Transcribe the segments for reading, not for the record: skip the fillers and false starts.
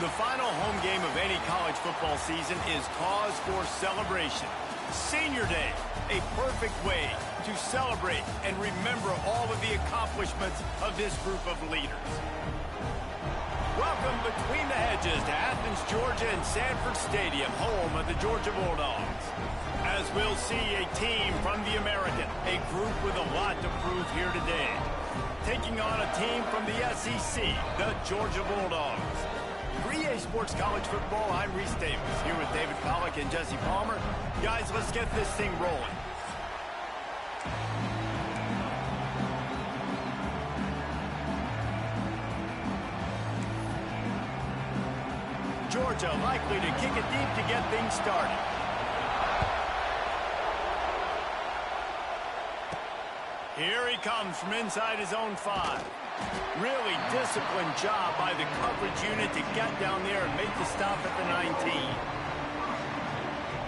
The final home game of any college football season is cause for celebration. Senior Day, a perfect way to celebrate and remember all of the accomplishments of this group of leaders. Welcome between the hedges to Athens, Georgia and Sanford Stadium, home of the Georgia Bulldogs. As we'll see a team from the American, a group with a lot to prove here today. Taking on a team from the SEC, the Georgia Bulldogs. For EA Sports College Football, I'm Reese Davis, here with David Pollack and Jesse Palmer. Guys, let's get this thing rolling. Georgia likely to kick it deep to get things started. Here he comes from inside his own 5. Really disciplined job by the coverage unit to get down there and make the stop at the 19.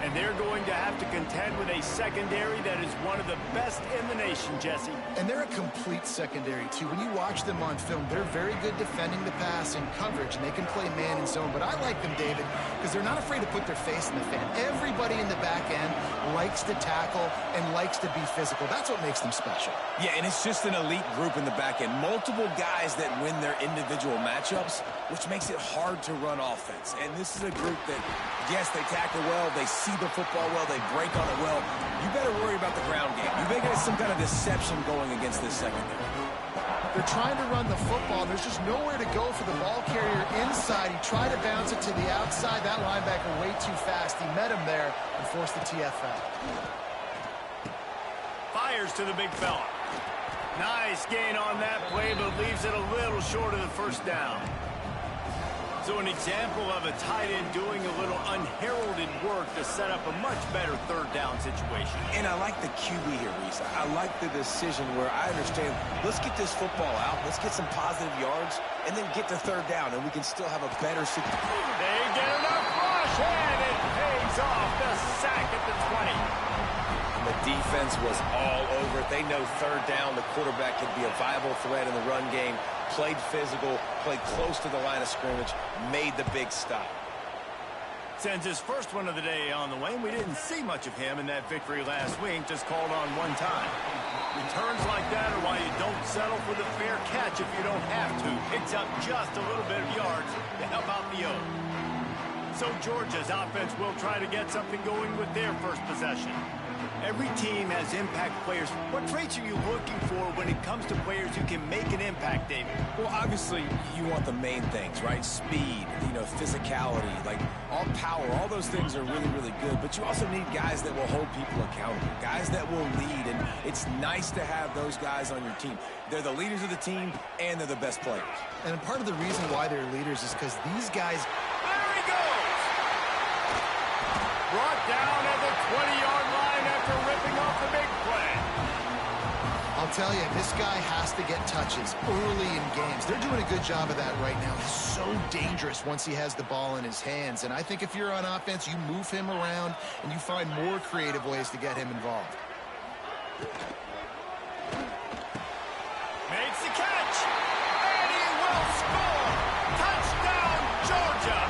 And they're going to have to contend with a secondary that is one of the best in the nation, Jesse. And they're a complete secondary, too. When you watch them on film, they're very good defending the pass and coverage, and they can play man and zone. But I like them, David, because they're not afraid to put their face in the fan. Everybody in the back end likes to tackle and likes to be physical. That's what makes them special. Yeah, and it's just an elite group in the back end. Multiple guys that win their individual matchups, which makes it hard to run offense. And this is a group that, yes, they tackle well, they see the football well, they break on it well. You better worry about the ground game. You better get some kind of deception going against this secondary. They're trying to run the football. There's just nowhere to go for the ball carrier inside. He tried to bounce it to the outside. That linebacker way too fast. He met him there and forced the TFL. Fires to the big fella. Nice gain on that play, but leaves it a little short of the first down. So an example of a tight end doing a little unheralded work to set up a much better third down situation. And I like the QB here, Reese. I like the decision where I understand, let's get this football out, let's get some positive yards, and then get to third down, and we can still have a better situation. They get enough rush, and it pays off. The sack at the 20. The defense was all over it. They know third down, the quarterback could be a viable threat in the run game. Played physical, played close to the line of scrimmage, made the big stop. Sends his first one of the day on the way, and we didn't see much of him in that victory last week, just called on one time. Returns like that are why you don't settle for the fair catch if you don't have to. Picks up just a little bit of yards to help out the O. So Georgia's offense will try to get something going with their first possession. Every team has impact players. What traits are you looking for when it comes to players who can make an impact, David? Well, obviously, you want the main things, right? Speed, physicality, like all power, all those things are really, really good. But you also need guys that will hold people accountable, guys that will lead. And it's nice to have those guys on your team. They're the leaders of the team, and they're the best players. And part of the reason why they're leaders is because these guys... There he goes! Brought down at the 20-yard line after ripping off the big play. I'll tell you, this guy has to get touches early in games. They're doing a good job of that right now. He's so dangerous once he has the ball in his hands. And I think if you're on offense, you move him around and you find more creative ways to get him involved. Makes the catch. And he will score. Touchdown, Georgia.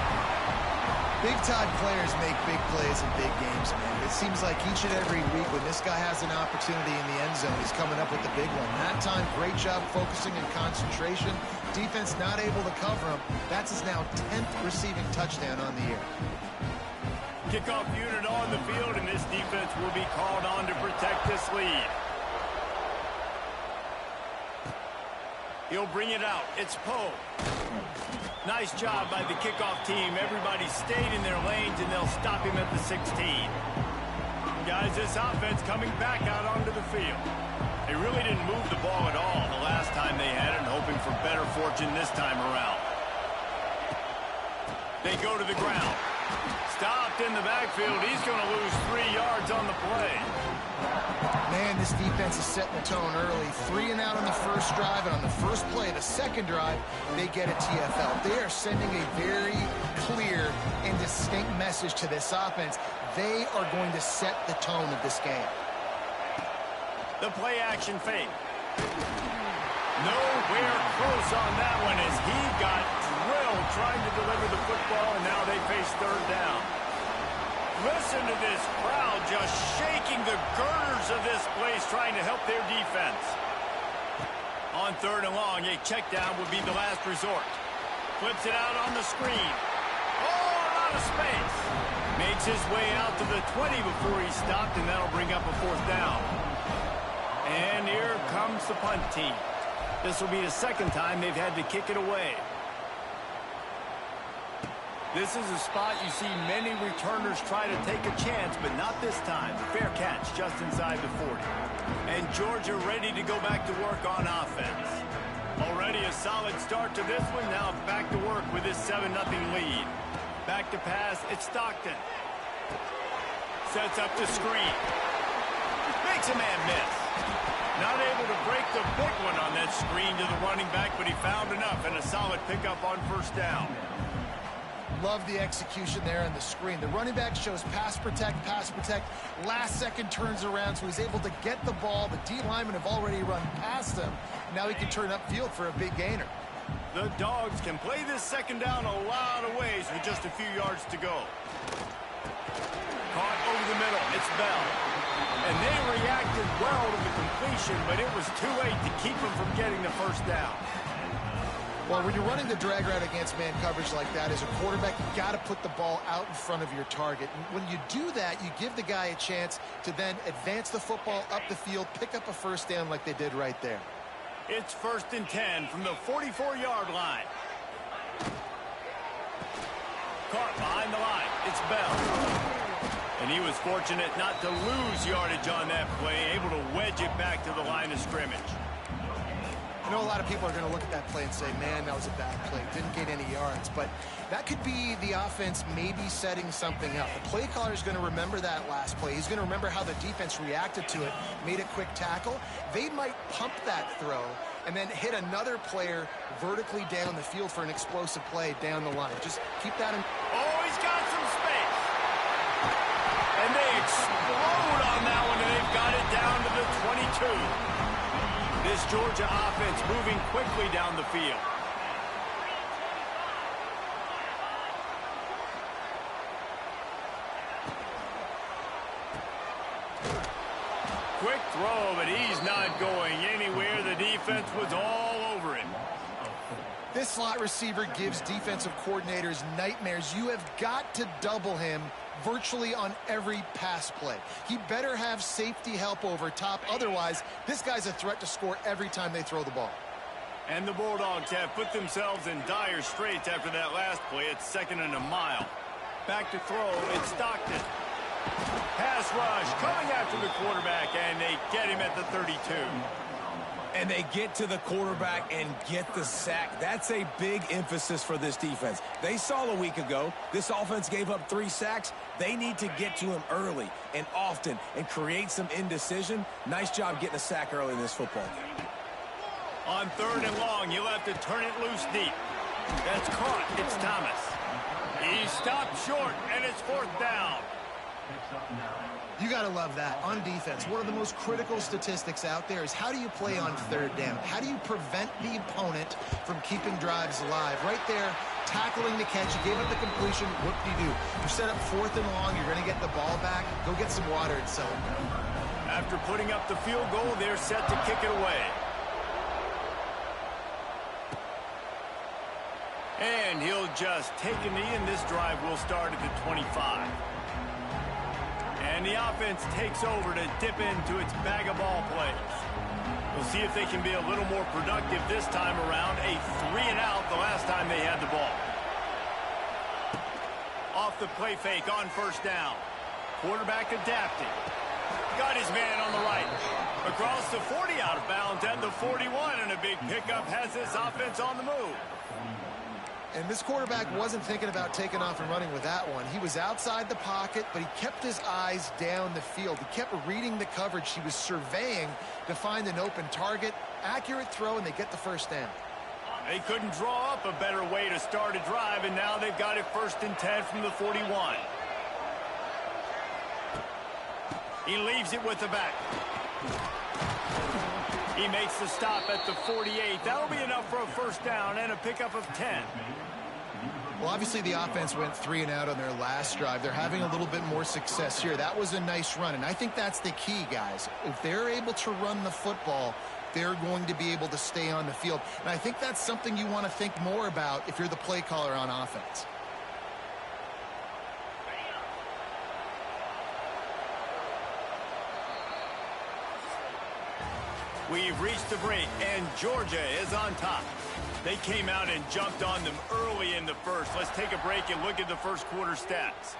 Big-time players make big plays in big games, man. It seems like each and every week when this guy has an opportunity in the end zone, he's coming up with the big one. That time, great job focusing and concentration. Defense not able to cover him. That's his now 10th receiving touchdown on the year. Kickoff unit on the field, and this defense will be called on to protect this lead. He'll bring it out. It's Poe. Nice job by the kickoff team. Everybody stayed in their lanes, and they'll stop him at the 16. Guys, this offense coming back out onto the field. They really didn't move the ball at all the last time they had it, and hoping for better fortune this time around. They go to the ground. Stopped in the backfield. He's going to lose 3 yards on the play. Man, this defense is setting the tone early. 3 and out on the first drive, and on the first play, the second drive, they get a TFL. They are sending a very clear and distinct message to this offense. They are going to set the tone of this game. The play action fake. Nowhere close on that one as he got drilled middle trying to deliver the football, and now they face third down. Listen to this crowd just shaking the girders of this place trying to help their defense. On third and long, a check down would be the last resort. Flips it out on the screen. Oh, a lot of space. Makes his way out to the 20 before he stopped, and that'll bring up a fourth down. And here comes the punt team. This will be the second time they've had to kick it away. This is a spot you see many returners try to take a chance, but not this time. Fair catch just inside the 40. And Georgia ready to go back to work on offense. Already a solid start to this one. Now back to work with this 7-0 lead. Back to pass, it's Stockton. Sets up the screen. Makes a man miss. Not able to break the big one on that screen to the running back, but he found enough and a solid pickup on first down. Love the execution there on the screen. The running back shows pass protect. Last second turns around, so he's able to get the ball. The D linemen have already run past him. Now he can turn upfield for a big gainer. The Dogs can play this second down a lot of ways with just a few yards to go. Caught over the middle. It's Bell. And they reacted well to the completion, but it was too late to keep him from getting the first down. Well, when you're running the drag route against man coverage like that, as a quarterback, you got to put the ball out in front of your target. And when you do that, you give the guy a chance to then advance the football up the field, pick up a first down like they did right there. It's 1st and 10 from the 44-yard line. Caught behind the line. It's Bell. And he was fortunate not to lose yardage on that play, able to wedge it back to the line of scrimmage. I know a lot of people are going to look at that play and say, man, that was a bad play. Didn't get any yards. But that could be the offense maybe setting something up. The play caller is going to remember that last play. He's going to remember how the defense reacted to it, made a quick tackle. They might pump that throw and then hit another player vertically down the field for an explosive play down the line. Just keep that in. Oh, he's got some space. And they explode on that one, and they've got it down to the 22. This Georgia offense moving quickly down the field. Quick throw, but he's not going anywhere. The defense was all over him. This slot receiver gives defensive coordinators nightmares. You have got to double him virtually on every pass play. He better have safety help over top. Otherwise, this guy's a threat to score every time they throw the ball. And the Bulldogs have put themselves in dire straits after that last play. It's 2nd and a mile. Back to throw. It's Stockton. Pass rush coming after the quarterback, and they get him at the 32. And they get to the quarterback and get the sack. That's a big emphasis for this defense. They saw a week ago, this offense gave up 3 sacks. They need to get to him early and often and create some indecision. Nice job getting a sack early in this football game. On 3rd and long, you'll have to turn it loose deep. That's caught. It's Thomas. He stopped short, and it's 4th down. You got to love that. On defense, one of the most critical statistics out there is how do you play on 3rd down? How do you prevent the opponent from keeping drives alive? Right there, tackling the catch. You gave up the completion. What do you do? You set up 4th and long. You're going to get the ball back. Go get some water and settle down. After putting up the field goal, they're set to kick it away. And he'll just take a knee, and this drive will start at the 25. And the offense takes over to dip into its bag of ball plays. We'll see if they can be a little more productive this time around. A 3-and-out the last time they had the ball. Off the play fake on 1st down. Quarterback adapting. Got his man on the right. Across the 40, out of bounds at the 41, and a big pickup has this offense on the move. And this quarterback wasn't thinking about taking off and running with that one. He was outside the pocket, but he kept his eyes down the field. He kept reading the coverage. He was surveying to find an open target. Accurate throw, and they get the 1st down. They couldn't draw up a better way to start a drive, and now they've got it 1st and 10 from the 41. He leaves it with the back. He makes the stop at the 48. That'll be enough for a 1st down and a pickup of 10. Well, obviously the offense went 3 and out on their last drive. They're having a little bit more success here. That was a nice run, and I think that's the key, guys. If they're able to run the football, they're going to be able to stay on the field. And I think that's something you want to think more about if you're the play caller on offense. We've reached the break, and Georgia is on top. They came out and jumped on them early in the first. Let's take a break and look at the first quarter stats.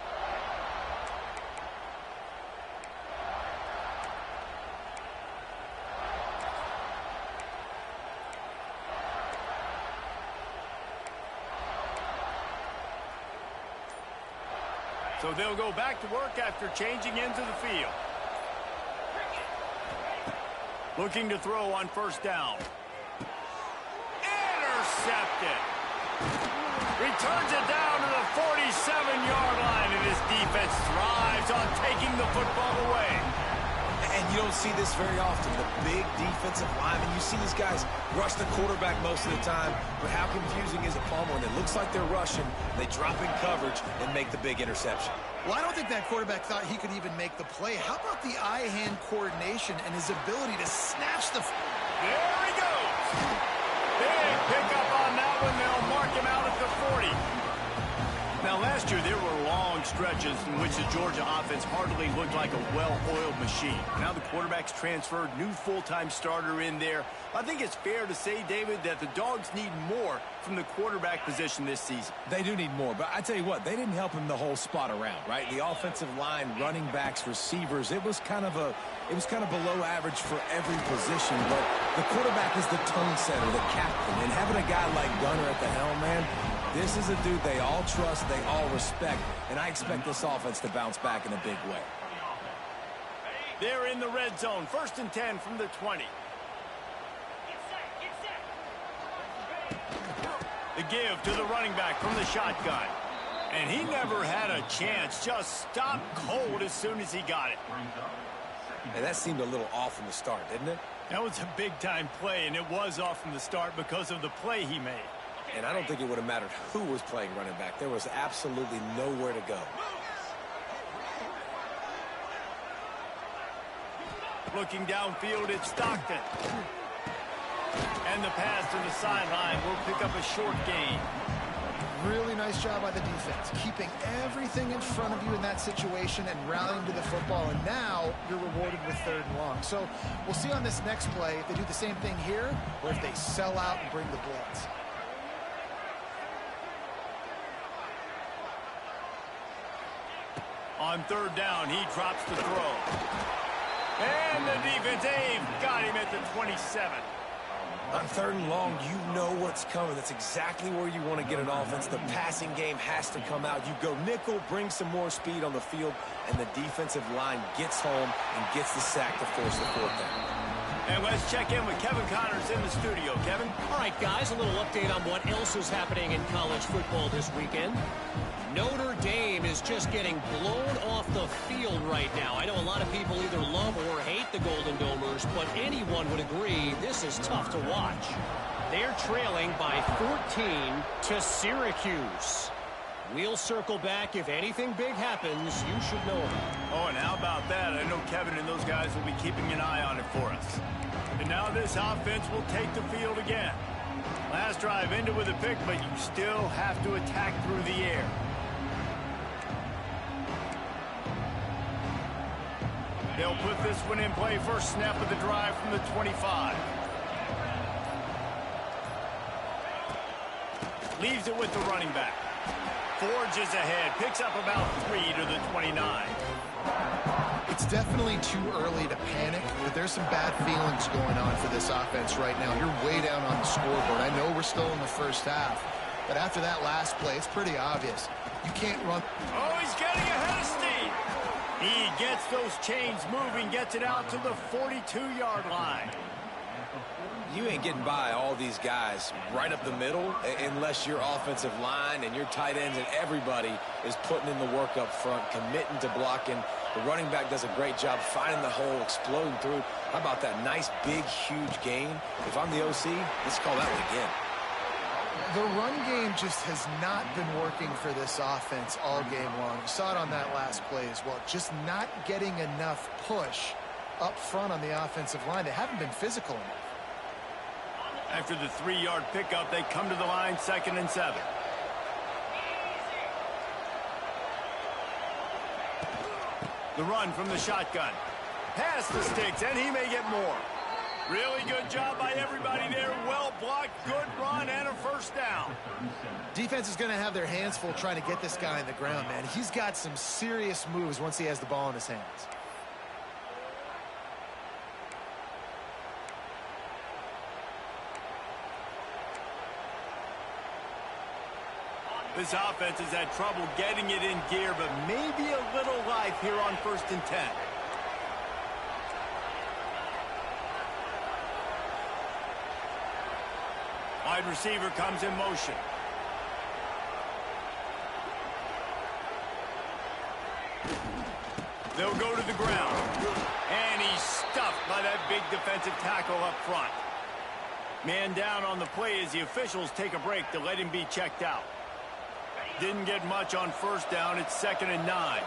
So they'll go back to work after changing into the field. Looking to throw on first down. Intercepted. Returns it down to the 47-yard line, and his defense thrives on taking the football away. And you don't see this very often, the big defensive linemen. You see these guys rush the quarterback most of the time, but how confusing is it, Palmer, when it looks like they're rushing, they drop in coverage and make the big interception? Well, I don't think that quarterback thought he could even make the play. How about the eye-hand coordination and his ability to snatch the... There he goes. Big pickup on that one. They'll mark him out at the 40. Now, last year, there were long stretches in which the Georgia offense hardly looked like a well-oiled machine. Now the quarterback's transferred, new full-time starter in there. I think it's fair to say, David, that the Dogs need more from the quarterback position this season. They do need more, but I tell you what, they didn't help him the whole spot around, right? The offensive line, running backs, receivers, it was kind of below average for every position, but the quarterback is the tone setter, the captain, and having a guy like Gunner at the helm, man, this is a dude they all trust, they all respect, and I expect this offense to bounce back in a big way. They're in the red zone, 1st and 10 from the 20. The give to the running back from the shotgun. And he never had a chance, just stopped cold as soon as he got it. And that seemed a little off from the start, didn't it? That was a big-time play, and it was off from the start because of the play he made. And I don't think it would have mattered who was playing running back. There was absolutely nowhere to go. Looking downfield, it's Stockton. And the pass to the sideline will pick up a short gain. Really nice job by the defense, keeping everything in front of you in that situation and rallying to the football. And now you're rewarded with 3rd and long. So we'll see on this next play if they do the same thing here or if they sell out and bring the blitz. On 3rd down, he drops the throw. And the defense got him at the 27. On 3rd and long, you know what's coming. That's exactly where you want to get an offense. The passing game has to come out. You go nickel, bring some more speed on the field, and the defensive line gets home and gets the sack to force the 4th down. And let's check in with Kevin Connors in the studio. Kevin? All right, guys, a little update on what else is happening in college football this weekend. Notre Dame is just getting blown off the field right now. I know a lot of people either love or hate the Golden Domers, but anyone would agree this is tough to watch. They're trailing by 14 to Syracuse. We'll circle back. If anything big happens, you should know about it. Oh, and how about that? I know Kevin and those guys will be keeping an eye on it for us. And now this offense will take the field again. Last drive ended with a pick, but you still have to attack through the air. They'll put this one in play. First snap of the drive from the 25. Leaves it with the running back. Forges ahead. Picks up about 3 to the 29. It's definitely too early to panic, but there's some bad feelings going on for this offense right now. You're way down on the scoreboard. I know we're still in the first half, but after that last play, it's pretty obvious. You can't run. Oh, he's getting ahead of steam. He gets those chains moving, gets it out to the 42-yard line. You ain't getting by all these guys right up the middle unless your offensive line and your tight ends and everybody is putting in the work up front, committing to blocking. The running back does a great job finding the hole, exploding through. How about that nice, big, huge gain? If I'm the OC, let's call that one again. The run game just has not been working for this offense all game long. You saw it on that last play as well. Just not getting enough push up front on the offensive line. They haven't been physical enough. After the 3-yard pickup, they come to the line, 2nd and 7. The run from the shotgun. Past the sticks, and he may get more. Really good job by everybody there. Well blocked, good run, and a first down. Defense is going to have their hands full trying to get this guy on the ground, man. He's got some serious moves once he has the ball in his hands. This offense has had trouble getting it in gear, but maybe a little life here on 1st and 10. Wide receiver comes in motion. They'll go to the ground. And he's stuffed by that big defensive tackle up front. Man down on the play as the officials take a break to let him be checked out. Didn't get much on 1st down. It's 2nd and 9.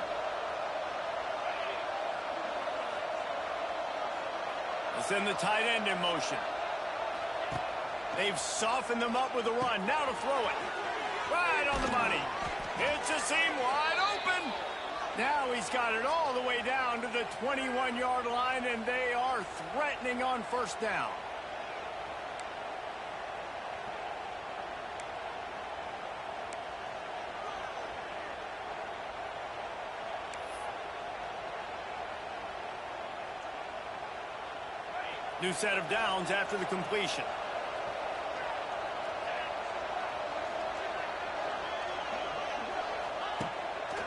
They'll send the tight end in motion. They've softened them up with a run. Now to throw it. Right on the money. It's a seam wide open. Now he's got it all the way down to the 21-yard line, and they are threatening on 1st down. New set of downs after the completion.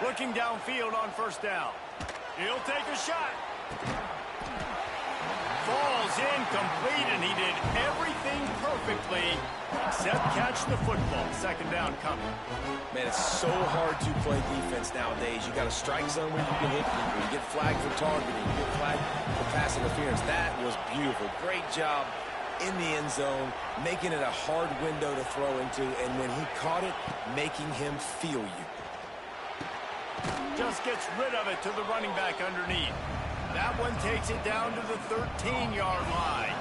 Looking downfield on 1st down. He'll take a shot. Falls incomplete, and he did everything perfectly except catch the football. 2nd down coming. Man, it's so hard to play defense nowadays. You got a strike zone where you can hit people. You get flagged for targeting. You get flagged for pass interference. That was beautiful. Great job in the end zone, making it a hard window to throw into, and when he caught it, making him feel you. Just gets rid of it to the running back underneath. That one takes it down to the 13-yard line.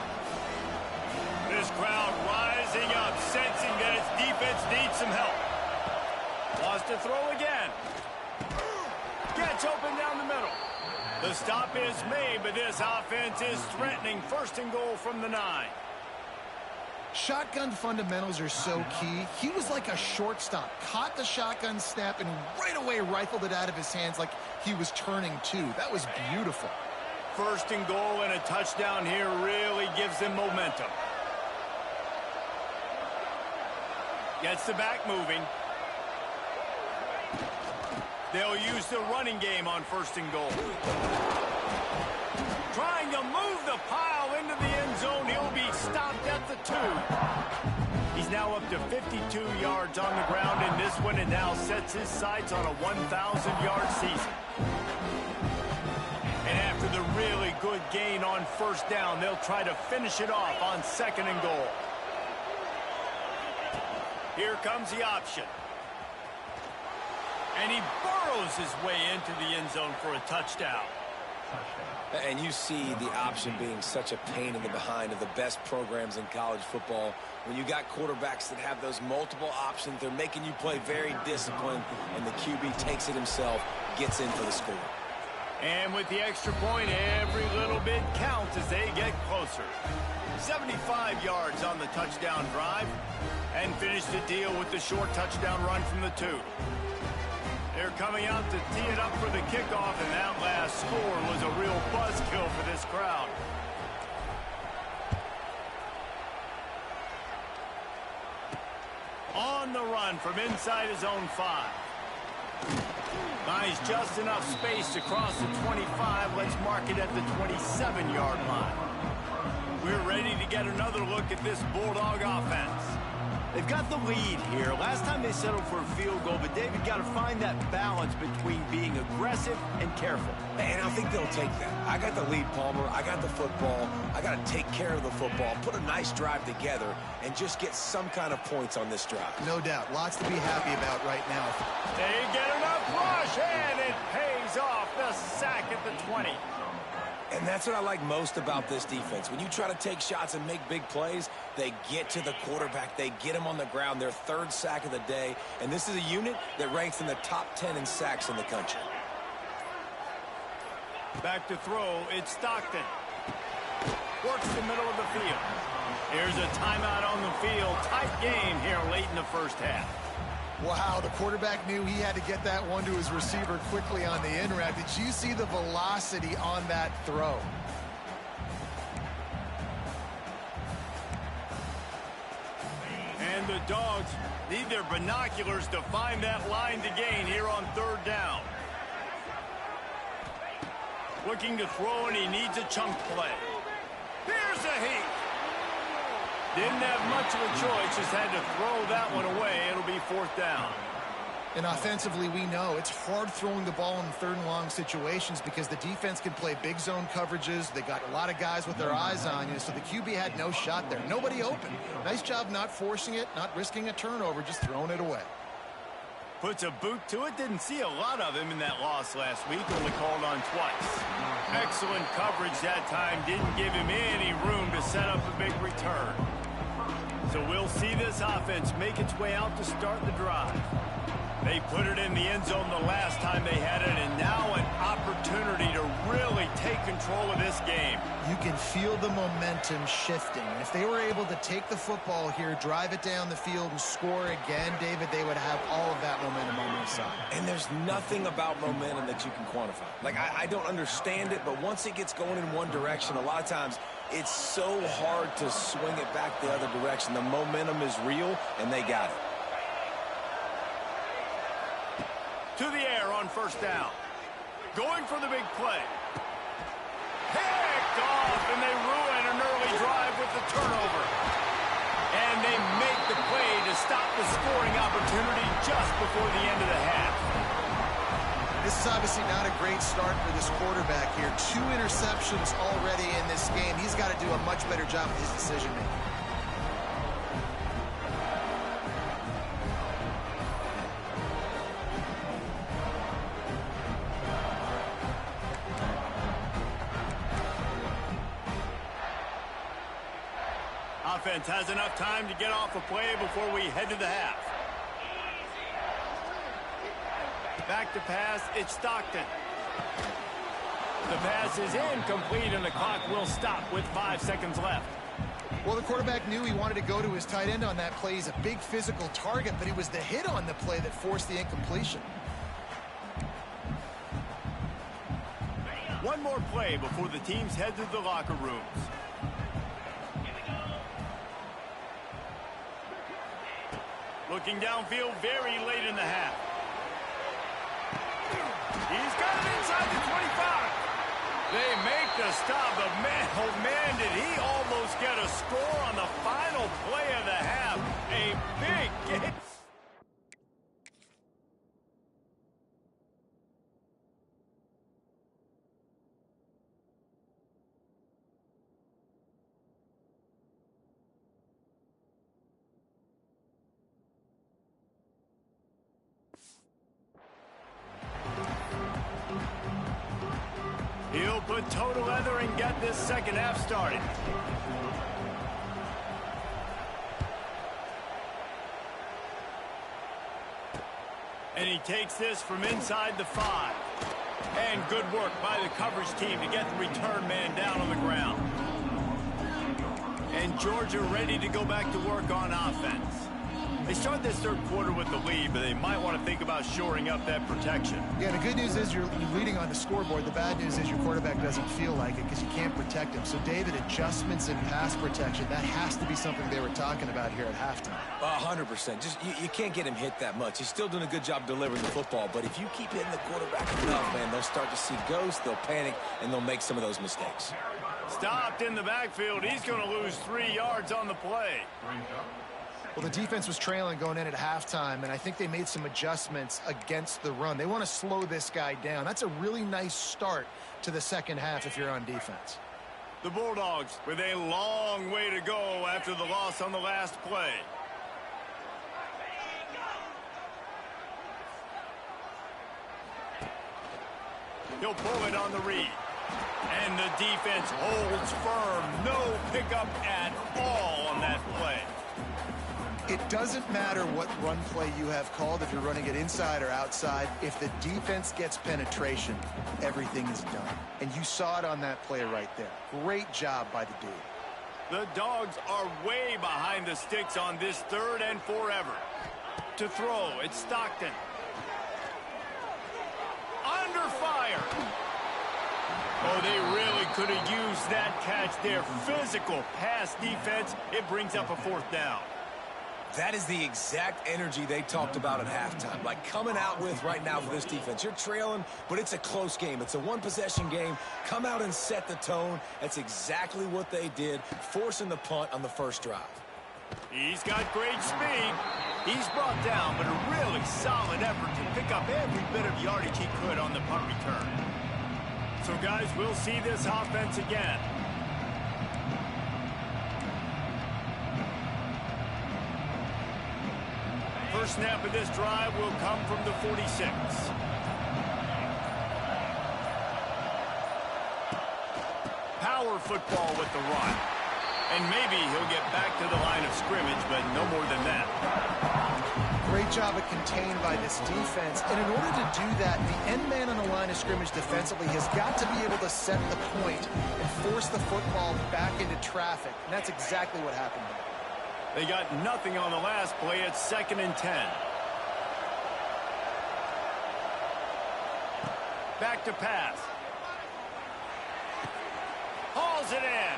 This crowd rising up, sensing that its defense needs some help. Wants to throw again. Gets open down the middle. The stop is made, but this offense is threatening 1st and goal from the 9. Shotgun fundamentals are so key. He was like a shortstop. Caught the shotgun snap and right away rifled it out of his hands like he was turning two. That was beautiful. 1st and goal and a touchdown here really gives them momentum. Gets the back moving. They'll use the running game on 1st and goal. Trying to move the pile into the end zone. He'll be stopped at the 2. He's now up to 52 yards on the ground in this one and now sets his sights on a 1,000-yard season. And after the really good gain on 1st down, they'll try to finish it off on 2nd and goal. Here comes the option. And he burrows his way into the end zone for a touchdown. And you see the option being such a pain in the behind of the best programs in college football. When you got quarterbacks that have those multiple options, they're making you play very disciplined, and the QB takes it himself, gets in for the score. And with the extra point, every little bit counts as they get closer. 75 yards on the touchdown drive, and finish the deal with the short touchdown run from the 2. They're coming out to tee it up for the kickoff, and that last score was a real buzzkill for this crowd. On the run from inside his own 5. Buys just enough space to cross the 25. Let's mark it at the 27-yard line. We're ready to get another look at this Bulldog offense. They've got the lead here. Last time they settled for a field goal, but David got to find that balance between being aggressive and careful. And I think they'll take that. I got the lead, Palmer. I got the football. I got to take care of the football, put a nice drive together, and just get some kind of points on this drive. No doubt. Lots to be happy about right now. They get enough rush, and it pays off. The sack at the 20. And that's what I like most about this defense. When you try to take shots and make big plays, they get to the quarterback. They get him on the ground. Their third sack of the day. And this is a unit that ranks in the top 10 in sacks in the country. Back to throw. It's Stockton. Works the middle of the field. Here's a timeout on the field. Tight game here late in the first half. Wow, the quarterback knew he had to get that one to his receiver quickly on the in route. Did you see the velocity on that throw? And the Dogs need their binoculars to find that line to gain here on third down. Looking to throw, and he needs a chunk play. Here's a heat. Didn't have much of a choice, just had to throw that one away. It'll be fourth down. And offensively, we know it's hard throwing the ball in third and long situations because the defense can play big zone coverages. They got a lot of guys with their eyes on you, so the QB had no shot there. Nobody open. Nice job not forcing it, not risking a turnover, just throwing it away. Puts a boot to it. Didn't see a lot of him in that loss last week. Only called on twice. Excellent coverage that time. Didn't give him any room to set up a big return. So we'll see this offense make its way out to start the drive. They put it in the end zone the last time they had it, and now an opportunity to really take control of this game. You can feel the momentum shifting. And if they were able to take the football here, drive it down the field, and score again, David, they would have all of that momentum on their side. And there's nothing about momentum that you can quantify. Like, I don't understand it, but once it gets going in one direction, a lot of times it's so hard to swing it back the other direction. The momentum is real, and they got it. To the air on first down. Going for the big play. Picked off, and they ruin an early drive with the turnover. And they make the play to stop the scoring opportunity just before the end of the half. This is obviously not a great start for this quarterback here. 2 interceptions already in this game. He's got to do a much better job with his decision-making. Offense has enough time to get off a play before we head to the half. Back to pass, it's Stockton. The pass is incomplete, and the clock will stop with 5 seconds left. Well, the quarterback knew he wanted to go to his tight end on that play. He's a big physical target, but it was the hit on the play that forced the incompletion. One more play before the teams head to the locker rooms. Looking downfield very late in the half. He's got it inside the 25. They make the stop, but man, oh man, did he almost get a score on the final play of the half. A big game. He'll put toe to leather and get this second half started. And he takes this from inside the 5. And good work by the coverage team to get the return man down on the ground. And Georgia ready to go back to work on offense. They start this third quarter with the lead, but they might want to think about shoring up that protection. Yeah, the good news is you're leading on the scoreboard. The bad news is your quarterback doesn't feel like it because you can't protect him. So, David, adjustments in pass protection, that has to be something they were talking about here at halftime. 100%. Just you can't get him hit that much. He's still doing a good job delivering the football, but if you keep hitting the quarterback enough, man, they'll start to see ghosts, they'll panic, and they'll make some of those mistakes. Stopped in the backfield. He's going to lose 3 yards on the play. Well, the defense was trailing going in at halftime, and I think they made some adjustments against the run. They want to slow this guy down. That's a really nice start to the second half if you're on defense. The Bulldogs with a long way to go after the loss on the last play. He'll pull it on the read. And the defense holds firm. No pickup at all on that play. It doesn't matter what run play you have called, if you're running it inside or outside. If the defense gets penetration, everything is done. And you saw it on that play right there. Great job by the dude. The Dogs are way behind the sticks on this 3rd and forever. To throw, it's Stockton. Under fire. Oh, they really could have used that catch there. Physical pass defense. It brings up a 4th down. That is the exact energy they talked about at halftime. Like coming out with right now for this defense. You're trailing, but it's a close game. It's a one-possession game. Come out and set the tone. That's exactly what they did, forcing the punt on the first drive. He's got great speed. He's brought down, but a really solid effort to pick up every bit of yardage he could on the punt return. So, guys, we'll see this offense again. First snap of this drive will come from the 46. Power football with the run. And maybe he'll get back to the line of scrimmage, but no more than that. Great job of contained by this defense. And in order to do that, the end man on the line of scrimmage defensively has got to be able to set the point and force the football back into traffic. And that's exactly what happened there. They got nothing on the last play. It's 2nd and 10. Back to pass. Hauls it in.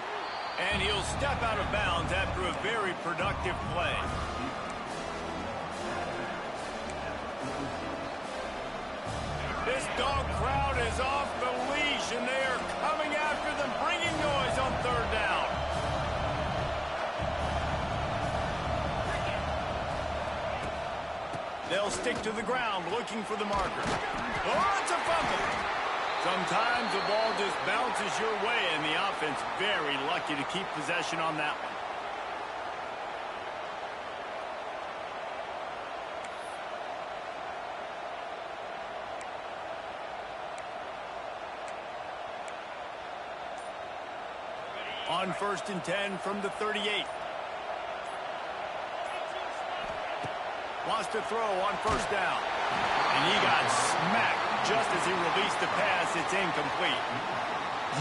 And he'll step out of bounds after a very productive play. This dog crowd is off the leash, and they are coming after them, bringing noise on 3rd down. They'll stick to the ground looking for the marker. Oh, it's a fumble. Sometimes the ball just bounces your way, and the offense very lucky to keep possession on that one. On 1st and 10 from the 38. Wants to throw on 1st down. And he got smacked just as he released the pass. It's incomplete.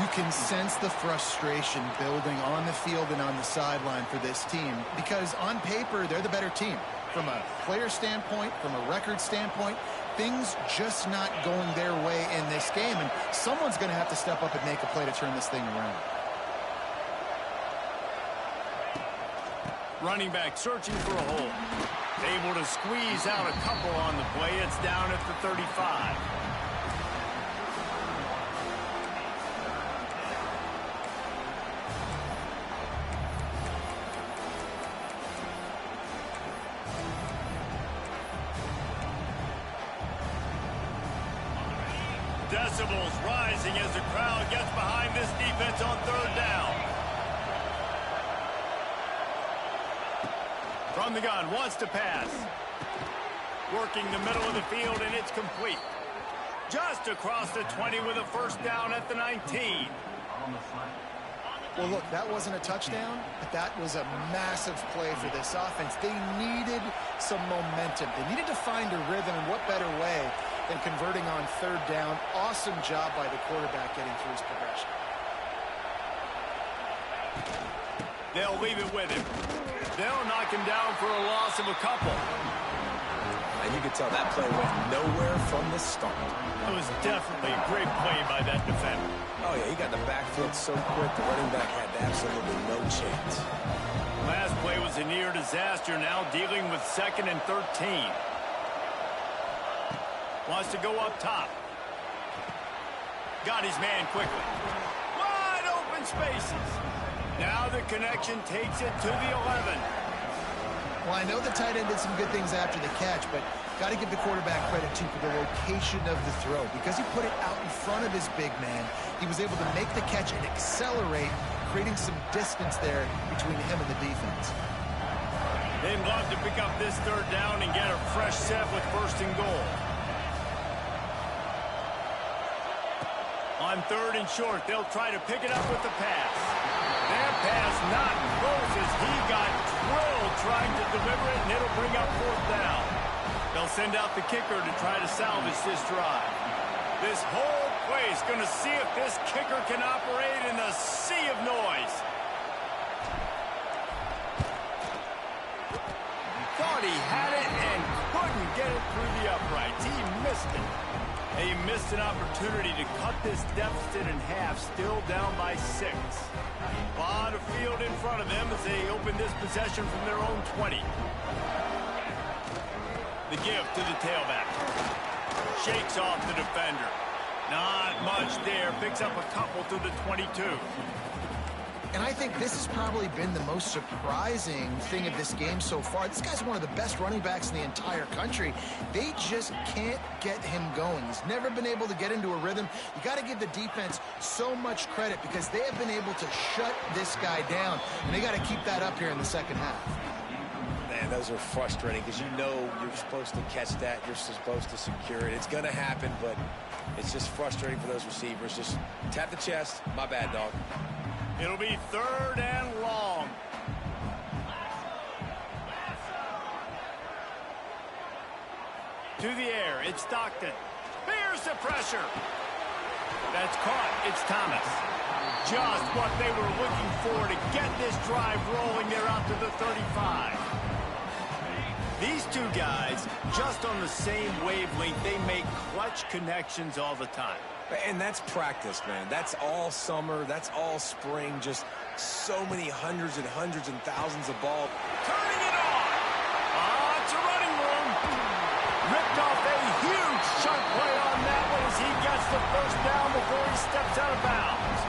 You can sense the frustration building on the field and on the sideline for this team because on paper, they're the better team. From a player standpoint, from a record standpoint, things just not going their way in this game. And someone's going to have to step up and make a play to turn this thing around. Running back searching for a hole. Able to squeeze out a couple on the play. It's down at the 35. Decibels rising as the crowd gets behind this defense on 3rd down. From the gun, wants to pass. Working the middle of the field, and it's complete. Just across the 20 with a 1st down at the 19. Well, look, that wasn't a touchdown, but that was a massive play for this offense. They needed some momentum. They needed to find a rhythm, and what better way than converting on 3rd down. Awesome job by the quarterback getting through his progression. They'll leave it with him. They'll knock him down for a loss of a couple. And you could tell that play went nowhere from the start. It was definitely a great play by that defender. Oh, yeah, he got the backfield so quick, the running back had absolutely no chance. Last play was a near disaster, now dealing with 2nd and 13. Wants to go up top. Got his man quickly. Wide open spaces. Now the connection takes it to the 11. Well, I know the tight end did some good things after the catch, but got to give the quarterback credit, too, for the location of the throw. Because he put it out in front of his big man, he was able to make the catch and accelerate, creating some distance there between him and the defense. They'd love to pick up this third down and get a fresh set with first and goal. On third and short, they'll try to pick it up with the pass. That pass not close as he got drilled trying to deliver it, and it'll bring up fourth down. They'll send out the kicker to try to salvage this drive. This whole place going to see if this kicker can operate in the sea of noise. Thought he had it and couldn't get it through the uprights. He missed it. He missed an opportunity to cut this deficit in half, still down by 6. A lot of field in front of them as they open this possession from their own 20. The give to the tailback. Shakes off the defender. Not much there. Picks up a couple to the 22. And I think this has probably been the most surprising thing of this game so far. This guy's one of the best running backs in the entire country. They just can't get him going. He's never been able to get into a rhythm. You got to give the defense so much credit because they have been able to shut this guy down. And they got to keep that up here in the second half. Man, those are frustrating because you know you're supposed to catch that. You're supposed to secure it. It's going to happen, but it's just frustrating for those receivers. Just tap the chest. My bad, dog. It'll be third and long. To the air, it's Stockton. Here's the pressure. That's caught. It's Thomas. Just what they were looking for to get this drive rolling. They're out to the 35. These two guys, just on the same wavelength, they make clutch connections all the time. And that's practice, man. That's all summer. That's all spring. Just so many hundreds and thousands of balls. Turning it on. It's a running room. Ripped off a huge chunk play on that one as he gets the first down before he steps out of bounds.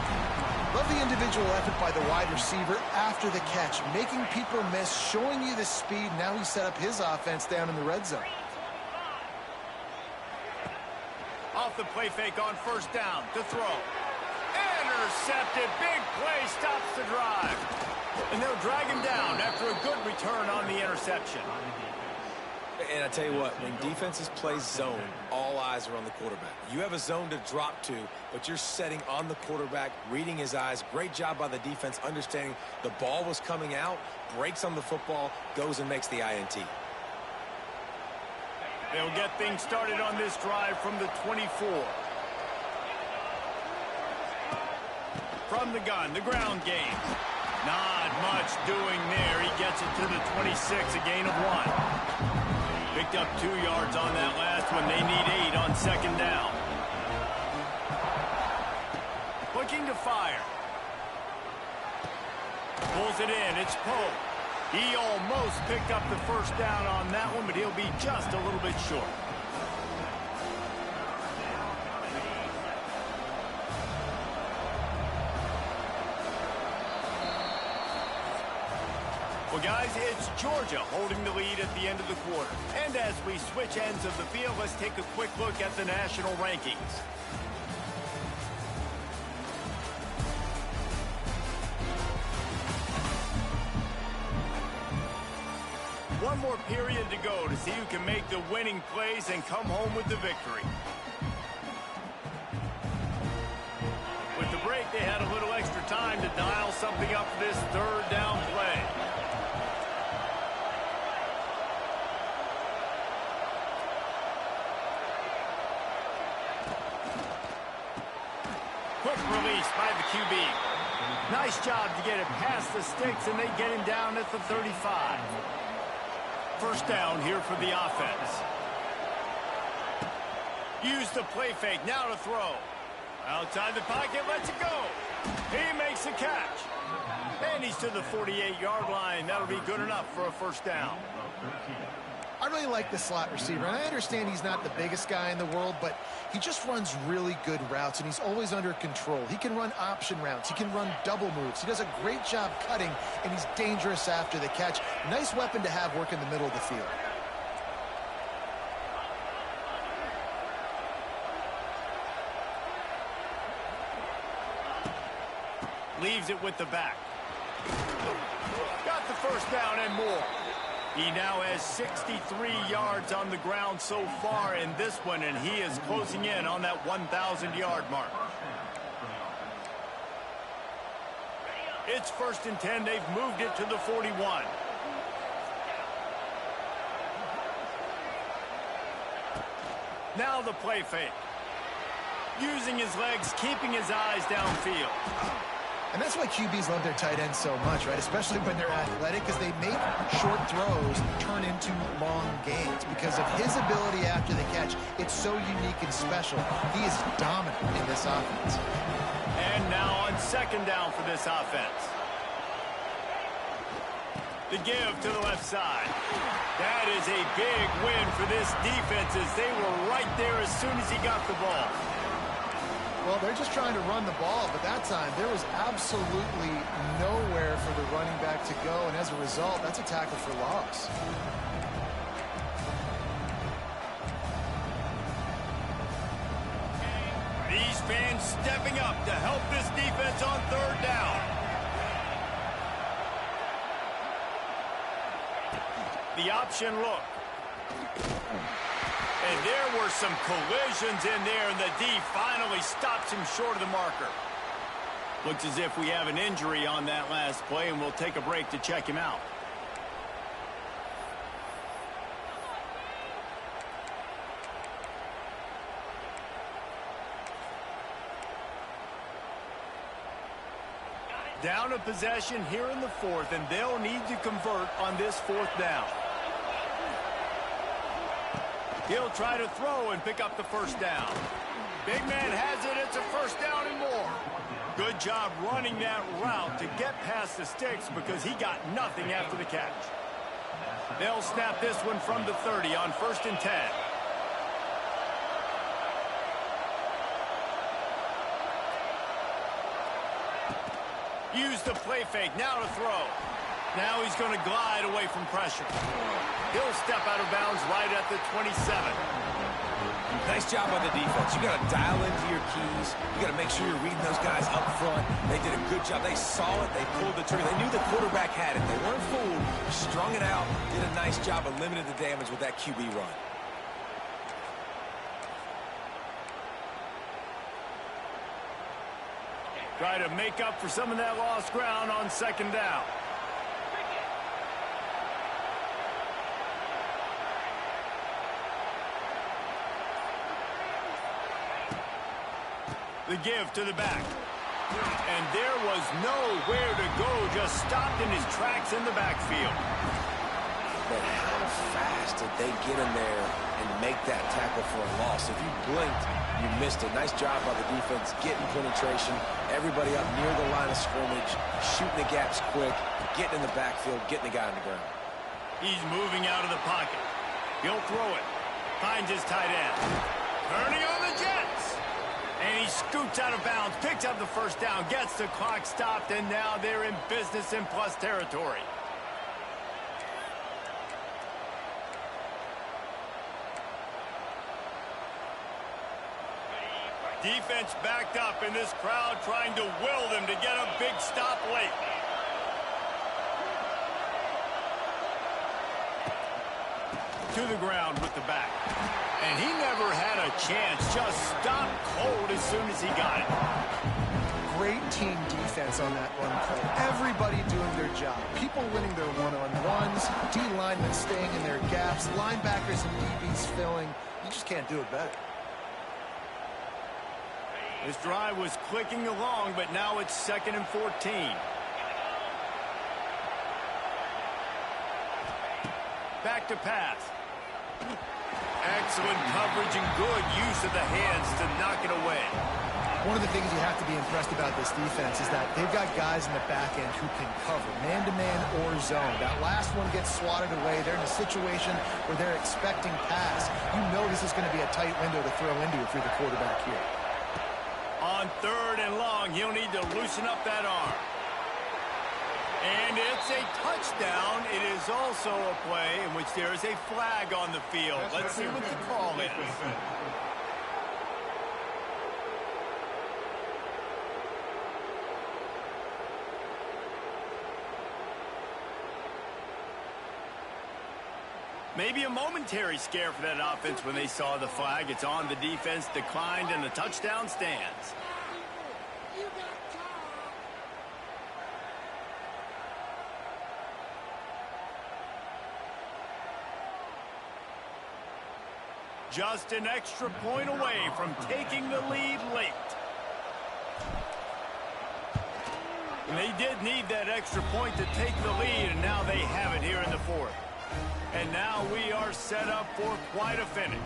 Love the individual effort by the wide receiver after the catch, making people miss, showing you the speed. Now he set up his offense down in the red zone. Off the play fake on first down to throw. Intercepted. Big play stops the drive. And they'll drag him down after a good return on the interception. And I tell you what, when defenses play zone, all eyes are on the quarterback. You have a zone to drop to, but you're setting on the quarterback, reading his eyes. Great job by the defense, understanding the ball was coming out, breaks on the football, goes and makes the INT. They'll get things started on this drive from the 24. From the gun, the ground game. Not much doing there. He gets it to the 26, a gain of 1. Picked up 2 yards on that last one. They need 8 on second down. Looking to fire. Pulls it in. It's Poe. He almost picked up the first down on that one, but he'll be just a little bit short. Well, guys, it's Georgia holding the lead at the end of the quarter. And as we switch ends of the field, let's take a quick look at the national rankings. One more period to go to see who can make the winning plays and come home with the victory. With the break, they had a little extra time to dial something up for this third down play. Quick release by the QB. Nice job to get it past the sticks, and they get him down at the 35. First down here for the offense. Use the play fake. Now to throw. Outside the pocket, lets it go. He makes the catch. And he's to the 48-yard line. That'll be good enough for a first down. I really like the slot receiver, and I understand he's not the biggest guy in the world, but he just runs really good routes, and he's always under control. He can run option routes. He can run double moves. He does a great job cutting, and he's dangerous after the catch. Nice weapon to have work in the middle of the field. Leaves it with the back. Got the first down and more. He now has 63 yards on the ground so far in this one, and he is closing in on that 1,000-yard mark. It's 1st and 10. They've moved it to the 41. Now the play fake. Using his legs, keeping his eyes downfield. And that's why QBs love their tight ends so much, right? Especially when they're athletic, because they make short throws turn into long gains. Because of his ability after the catch, it's so unique and special. He is dominant in this offense. And now on 2nd down for this offense. The give to the left side. That is a big win for this defense, as they were right there as soon as he got the ball. Well, they're just trying to run the ball, but that time there was absolutely nowhere for the running back to go, and as a result, that's a tackle for loss. These fans stepping up to help this defense on 3rd down. The option look. And there were some collisions in there, and the D finally stops him short of the marker. Looks as if we have an injury on that last play, and we'll take a break to check him out. Down a possession here in the 4th, and they'll need to convert on this 4th down. He'll try to throw and pick up the 1st down. Big man has it. It's a 1st down and more. Good job running that route to get past the sticks, because he got nothing after the catch. They'll snap this one from the 30 on 1st and 10. Use the play fake. Now to throw. Now he's going to glide away from pressure. He'll step out of bounds right at the 27. Nice job on the defense. You got to dial into your keys. You got to make sure you're reading those guys up front. They did a good job. They saw it. They pulled the trigger. They knew the quarterback had it. They weren't fooled. Strung it out. Did a nice job of limiting the damage with that QB run. Try to make up for some of that lost ground on 2nd down. The give to the back. And there was nowhere to go, just stopped in his tracks in the backfield. But how fast did they get in there and make that tackle for a loss? If you blinked, you missed it. Nice job by the defense, getting penetration. Everybody up near the line of scrimmage, shooting the gaps quick, getting in the backfield, getting the guy on the ground. He's moving out of the pocket. He'll throw it. Finds his tight end. Turning on the Jets. And he scoots out of bounds, picks up the 1st down, gets the clock stopped, and now they're in business in plus territory. Defense backed up, in this crowd trying to will them to get a big stop late. To the ground with the back. And he never had a chance, just stopped cold as soon as he got it. Great team defense on that run play. Everybody doing their job. People winning their one-on-ones, D linemen staying in their gaps, linebackers and DBs filling. You just can't do it better. This drive was clicking along, but now it's 2nd and 14. Back to pass. Excellent coverage and good use of the hands to knock it away. One of the things you have to be impressed about this defense is that they've got guys in the back end who can cover, man-to-man or zone. That last one gets swatted away. They're in a situation where they're expecting pass. You know this is going to be a tight window to throw into if you're the quarterback here. On 3rd and long, he'll need to loosen up that arm. And it's a touchdown. It is also a play in which there is a flag on the field. Let's see what the call is. Maybe a momentary scare for that offense when they saw the flag. It's on, the defense declined, and the touchdown stands. Just an extra point away from taking the lead late. And they did need that extra point to take the lead, and now they have it here in the 4th. And now we are set up for quite a finish.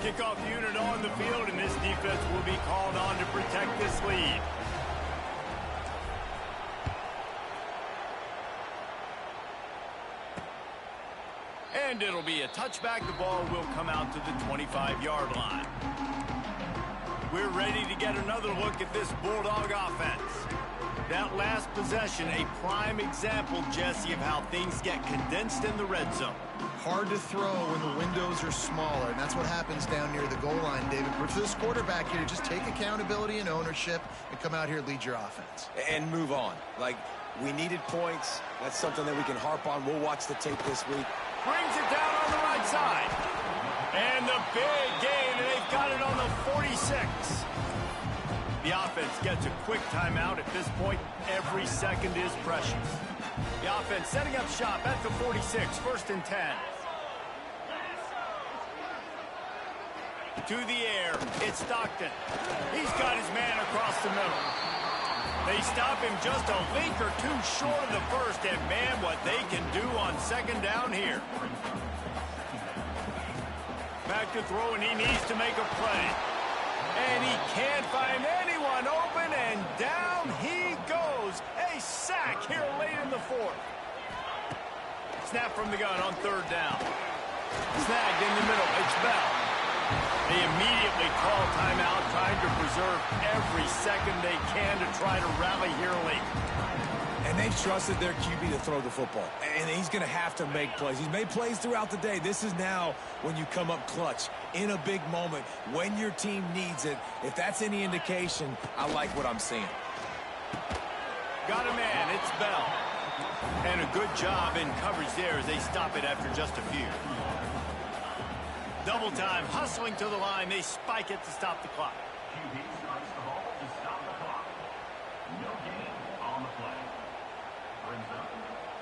Kickoff unit on the field, and this defense will be called on to protect this lead. And it'll be a touchback. The ball will come out to the 25-yard line. We're ready to get another look at this Bulldog offense. That last possession, a prime example, Jesse, of how things get condensed in the red zone. Hard to throw when the windows are smaller, and that's what happens down near the goal line, David. But for this quarterback here, just take accountability and ownership and come out here and lead your offense. And move on. Like, we needed points. That's something that we can harp on. We'll watch the tape this week. Brings it down on the right side. And the big gain, and they've got it on the 46. The offense gets a quick timeout. At this point, every second is precious. The offense setting up shop at the 46, 1st and 10. To the air, it's Stockton. He's got his man across the middle. They stop him just a link or two short of the first, and man, what they can do on 2nd down here. Back to throw, and he needs to make a play. And he can't find anyone open, and down he goes. A sack here late in the 4th. Snap from the gun on 3rd down. Snagged in the middle. It's Bell. They immediately call timeout, trying to preserve every second they can to try to rally here late. And they've trusted their QB to throw the football. And he's going to have to make plays. He's made plays throughout the day. This is now when you come up clutch in a big moment when your team needs it. If that's any indication, I like what I'm seeing. Got a man. It's Bell. And a good job in coverage there as they stop it after just a few. Double time, hustling to the line. They spike it to stop the clock. QB strikes the ball to stop the clock. No gain on the play. Brings up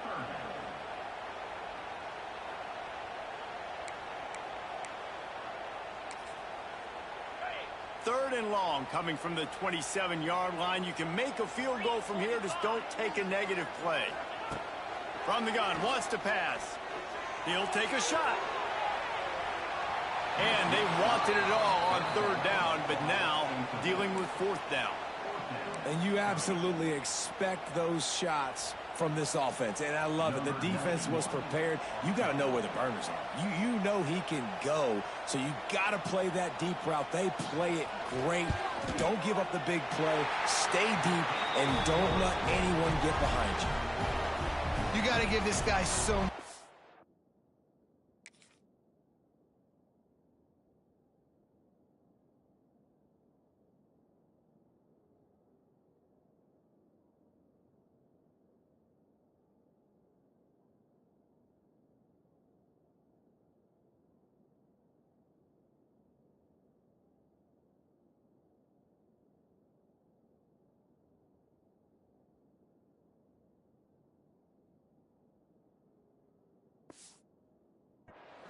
3rd down. 3rd and long coming from the 27-yard line. You can make a field goal from here. Just don't take a negative play. From the gun, wants to pass. He'll take a shot. And they wanted it all on 3rd down, but now dealing with 4th down. And you absolutely expect those shots from this offense, and I love it. The defense was prepared. You got to know where the burners are. You know he can go, so you got to play that deep route. They play it great. Don't give up the big play. Stay deep, and don't let anyone get behind you. You got to give this guy so much.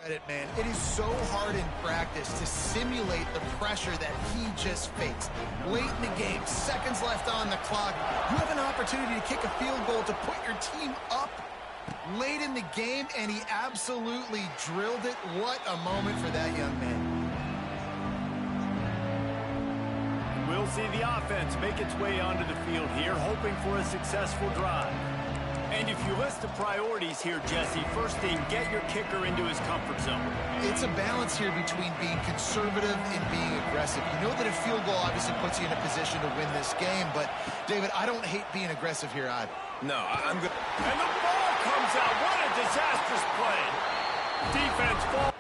Credit, man. It is so hard in practice to simulate the pressure that he just faced. Late in the game, seconds left on the clock, you have an opportunity to kick a field goal to put your team up late in the game, and he absolutely drilled it. What a moment for that young man. We'll see the offense make its way onto the field here, hoping for a successful drive. And if you list the priorities here, Jesse, first thing, get your kicker into his comfort zone. It's a balance here between being conservative and being aggressive. You know that a field goal obviously puts you in a position to win this game, but, David, I don't hate being aggressive here either. No, I'm good. And the ball comes out. What a disastrous play. Defense falls.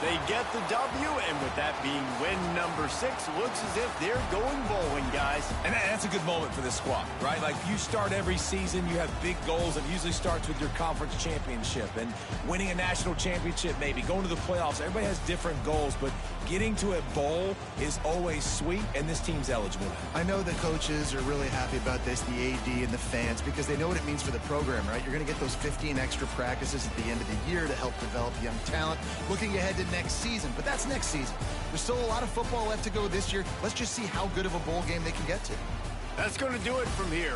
They get the W, and with that being win number 6, looks as if they're going bowling, guys. And that's a good moment for this squad, right? Like, you start every season, you have big goals. It usually starts with your conference championship and winning a national championship, maybe going to the playoffs. Everybody has different goals, but getting to a bowl is always sweet, and this team's eligible. I know the coaches are really happy about this, the AD and the fans, because they know what it means for the program, right? You're going to get those 15 extra practices at the end of the year to help develop young talent. Looking ahead to next season, but that's next season. There's still a lot of football left to go this year. Let's just see how good of a bowl game they can get to. That's going to do it from here.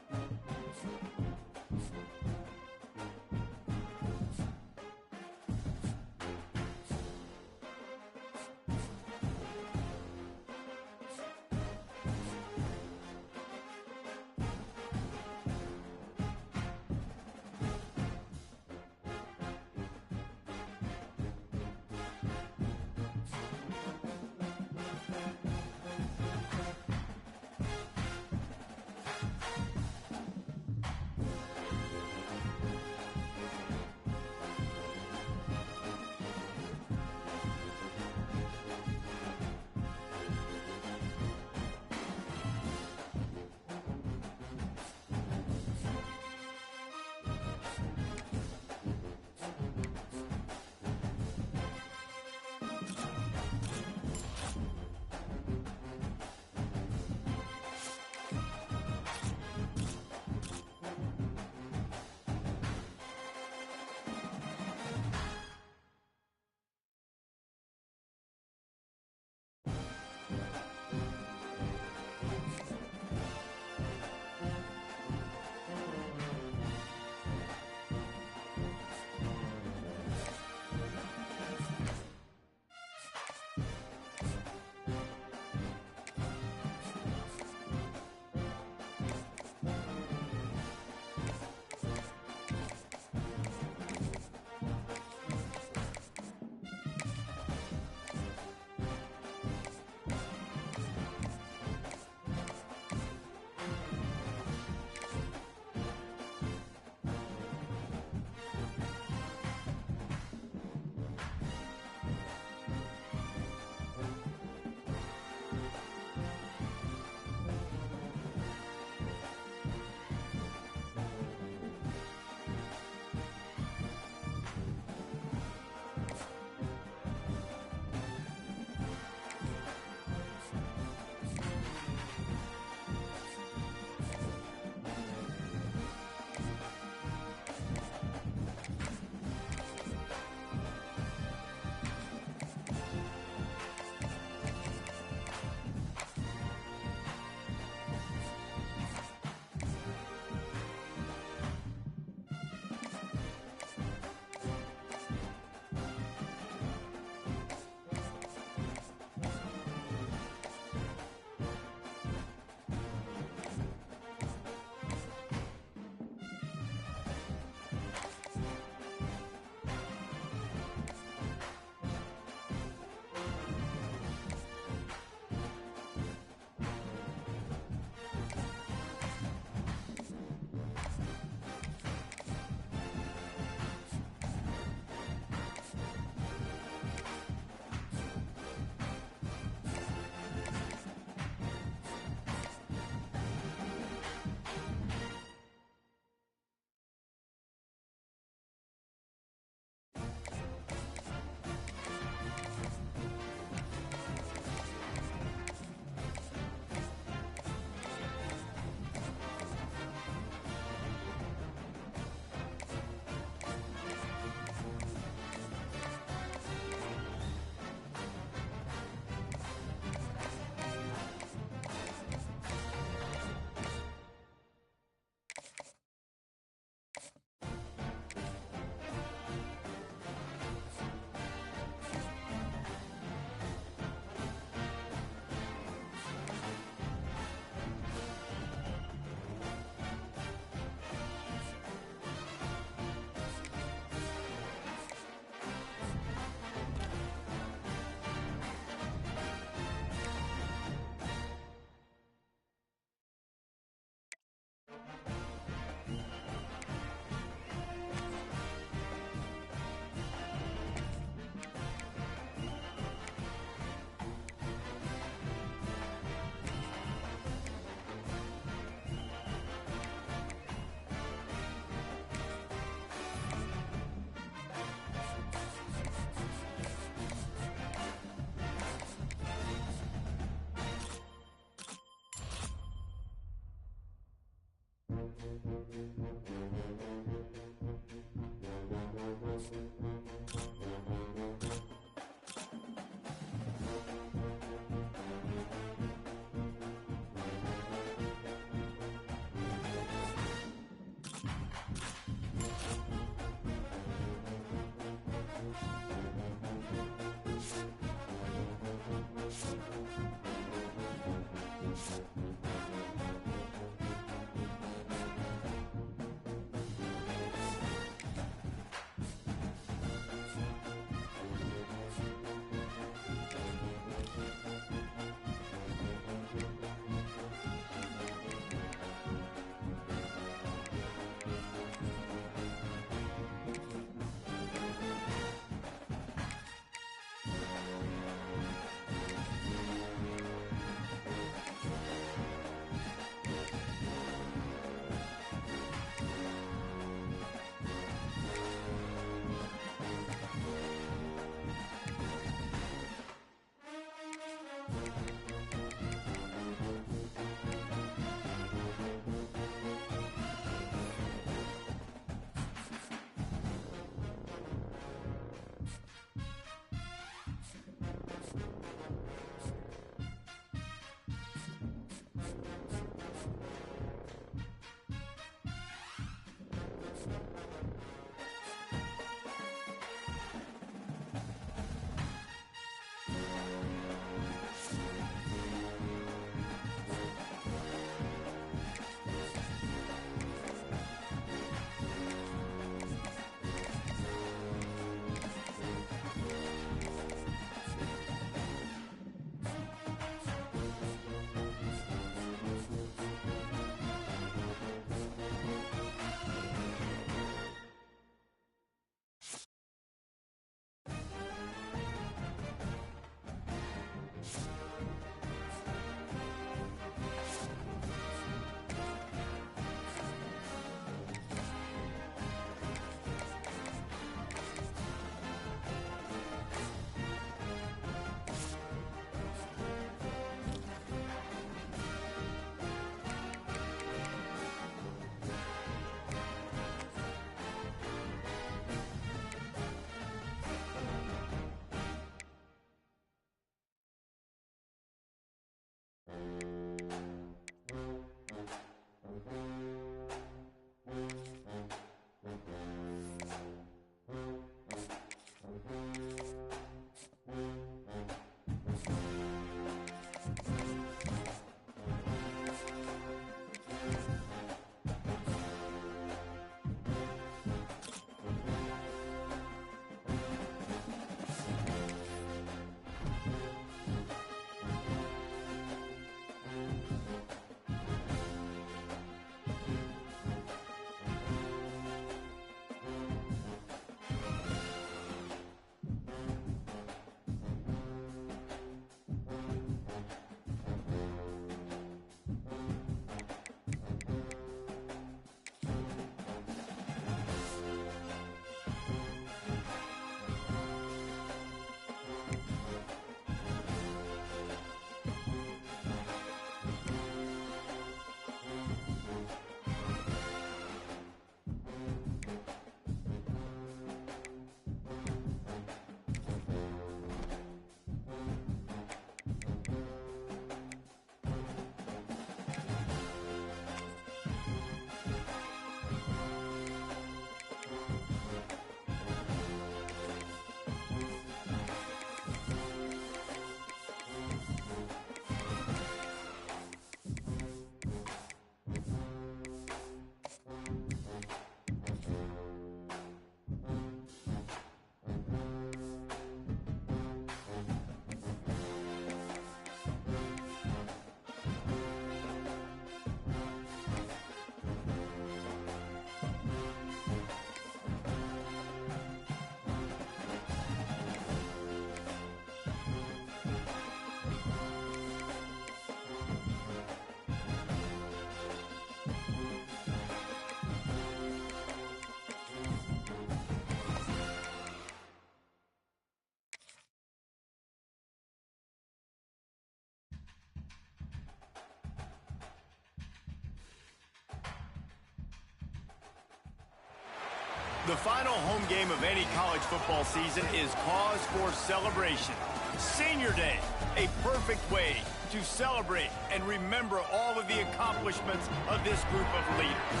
The final home game of any college football season is cause for celebration. Senior Day, a perfect way to celebrate and remember all of the accomplishments of this group of leaders.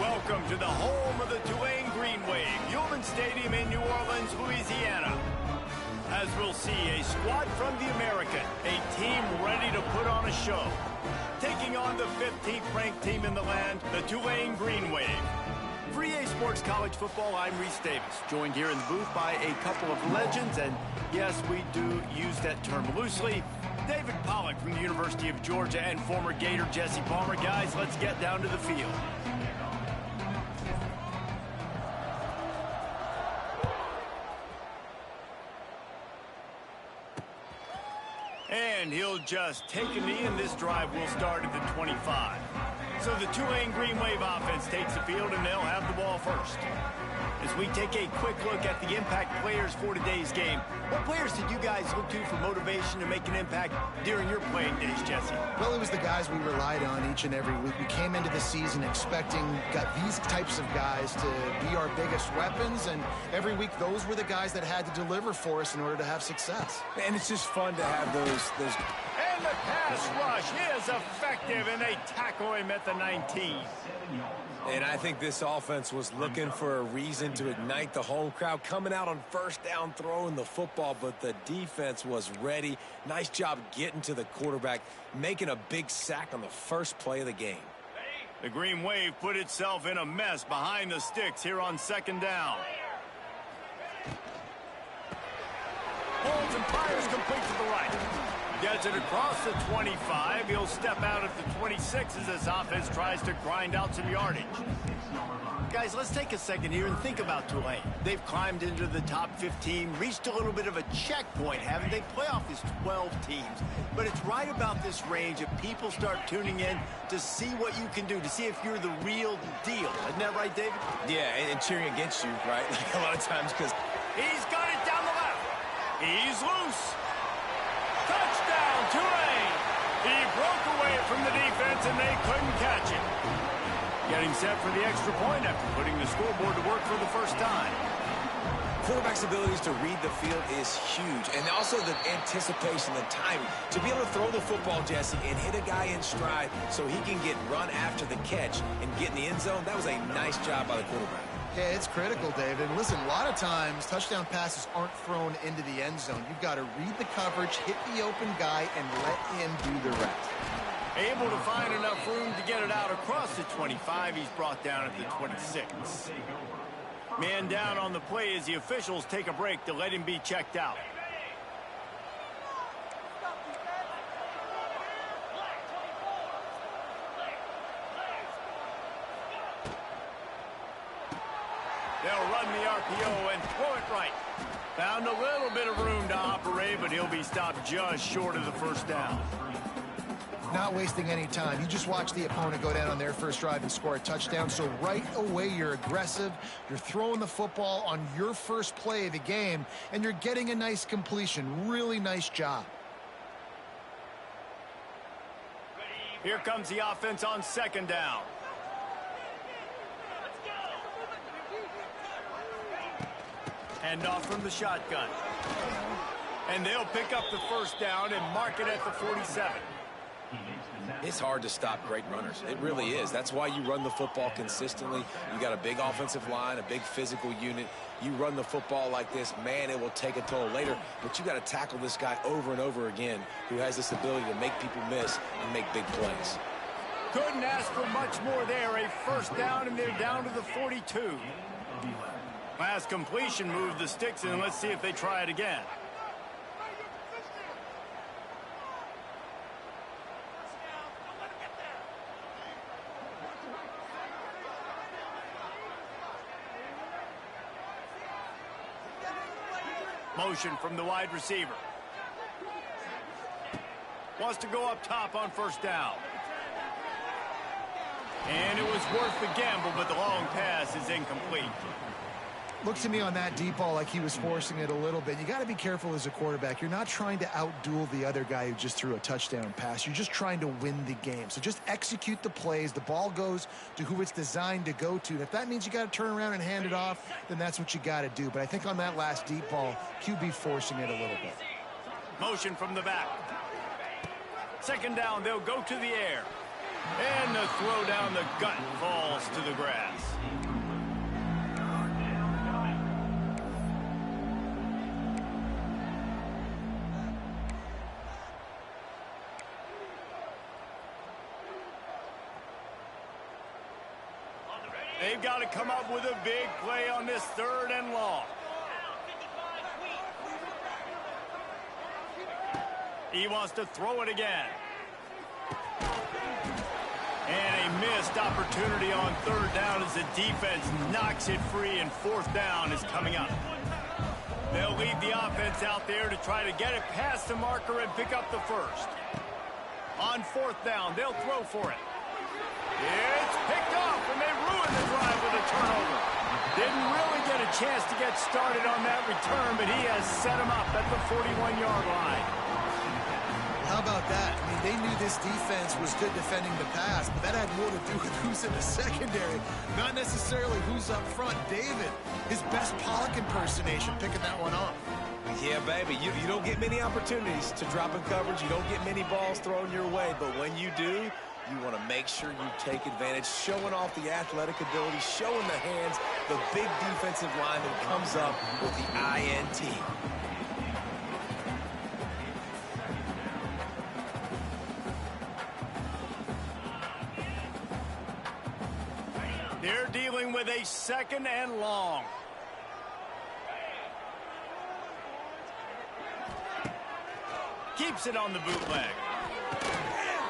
Welcome to the home of the Tulane Green Wave, Yulman Stadium in New Orleans, Louisiana. As we'll see, a squad from the American, a team ready to put on a show. Taking on the 15th ranked team in the land, the Tulane Green Wave. For EA Sports College Football, I'm Reese Davis, joined here in the booth by a couple of legends, and yes, we do use that term loosely. David Pollack from the University of Georgia and former Gator Jesse Palmer. Guys, let's get down to the field. And he'll just take a knee, and this drive will start at the 25. So the Tulane Green Wave offense takes the field, and they'll have the ball first. As we take a quick look at the impact players for today's game, what players did you guys look to for motivation to make an impact during your playing days, Jesse? Well, it was the guys we relied on each and every week. We came into the season expecting these types of guys to be our biggest weapons, and every week those were the guys that had to deliver for us in order to have success. And it's just fun to have those. And the pass rush is effective, and they tackle him at the 19. And I think this offense was looking for a reason to ignite the home crowd, coming out on first down, throwing the football, but the defense was ready. Nice job getting to the quarterback, making a big sack on the first play of the game. The Green Wave put itself in a mess behind the sticks here on second down. Holds and fires complete to the right. Gets it across the 25. He'll step out at the 26 as this offense tries to grind out some yardage. Guys, let's take a second here and think about Tulane. They've climbed into the top 15, reached a little bit of a checkpoint, haven't they? Playoff is 12 teams. But it's right about this range that people start tuning in to see what you can do, to see if you're the real deal. Isn't that right, David? Yeah, and cheering against you, right? Like a lot of times, because he's got it down the left. He's loose. Touchdown, Tulane! He broke away from the defense, and they couldn't catch him. Getting set for the extra point after putting the scoreboard to work for the first time. Quarterback's abilities to read the field is huge, and also the anticipation, the timing. To be able to throw the football, Jesse, and hit a guy in stride so he can get run after the catch and get in the end zone, that was a nice job by the quarterback. Yeah, it's critical, David. And listen, a lot of times touchdown passes aren't thrown into the end zone. You've got to read the coverage, hit the open guy, and let him do the rest. Able to find enough room to get it out across the 25. He's brought down at the 26. Man down on the play as the officials take a break to let him be checked out. They'll run the RPO and throw it right. Found a little bit of room to operate, but he'll be stopped just short of the first down. Not wasting any time. You just watch the opponent go down on their first drive and score a touchdown. So right away, you're aggressive. You're throwing the football on your first play of the game, and you're getting a nice completion. Really nice job. Here comes the offense on second down. Hand off from the shotgun. And they'll pick up the first down and mark it at the 47. It's hard to stop great runners. It really is. That's why you run the football consistently. You got a big offensive line, a big physical unit. You run the football like this, man, it will take a toll later. But you got to tackle this guy over and over again who has this ability to make people miss and make big plays. Couldn't ask for much more there. A first down, and they're down to the 42. Last completion moved the sticks, and let's see if they try it again. Motion from the wide receiver. Wants to go up top on first down. And it was worth the gamble, but the long pass is incomplete. Looked to me on that deep ball like he was forcing it a little bit. You got to be careful as a quarterback. You're not trying to outduel the other guy who just threw a touchdown pass. You're just trying to win the game. So just execute the plays. The ball goes to who it's designed to go to. And if that means you got to turn around and hand it off, then that's what you got to do. But I think on that last deep ball, QB forcing it a little bit. Motion from the back. Second down, they'll go to the air. And the throw down the gut falls to the grass. They've got to come up with a big play on this 3rd and long. He wants to throw it again. And a missed opportunity on 3rd down as the defense knocks it free, and 4th down is coming up. They'll lead the offense out there to try to get it past the marker and pick up the 1st. On 4th down, they'll throw for it. It's picked off, and they ruin the drive with a turnover. Didn't really get a chance to get started on that return, but he has set him up at the 41-yard line. How about that? I mean, they knew this defense was good defending the pass, but that had more to do with who's in the secondary, not necessarily who's up front. David, his best Pollock impersonation, picking that one off. Yeah, baby, you don't get many opportunities to drop in coverage. You don't get many balls thrown your way, but when you do, you want to make sure you take advantage, showing off the athletic ability, showing the hands. The big defensive lineman comes up with the INT. They're dealing with a 2nd and long. Keeps it on the bootleg.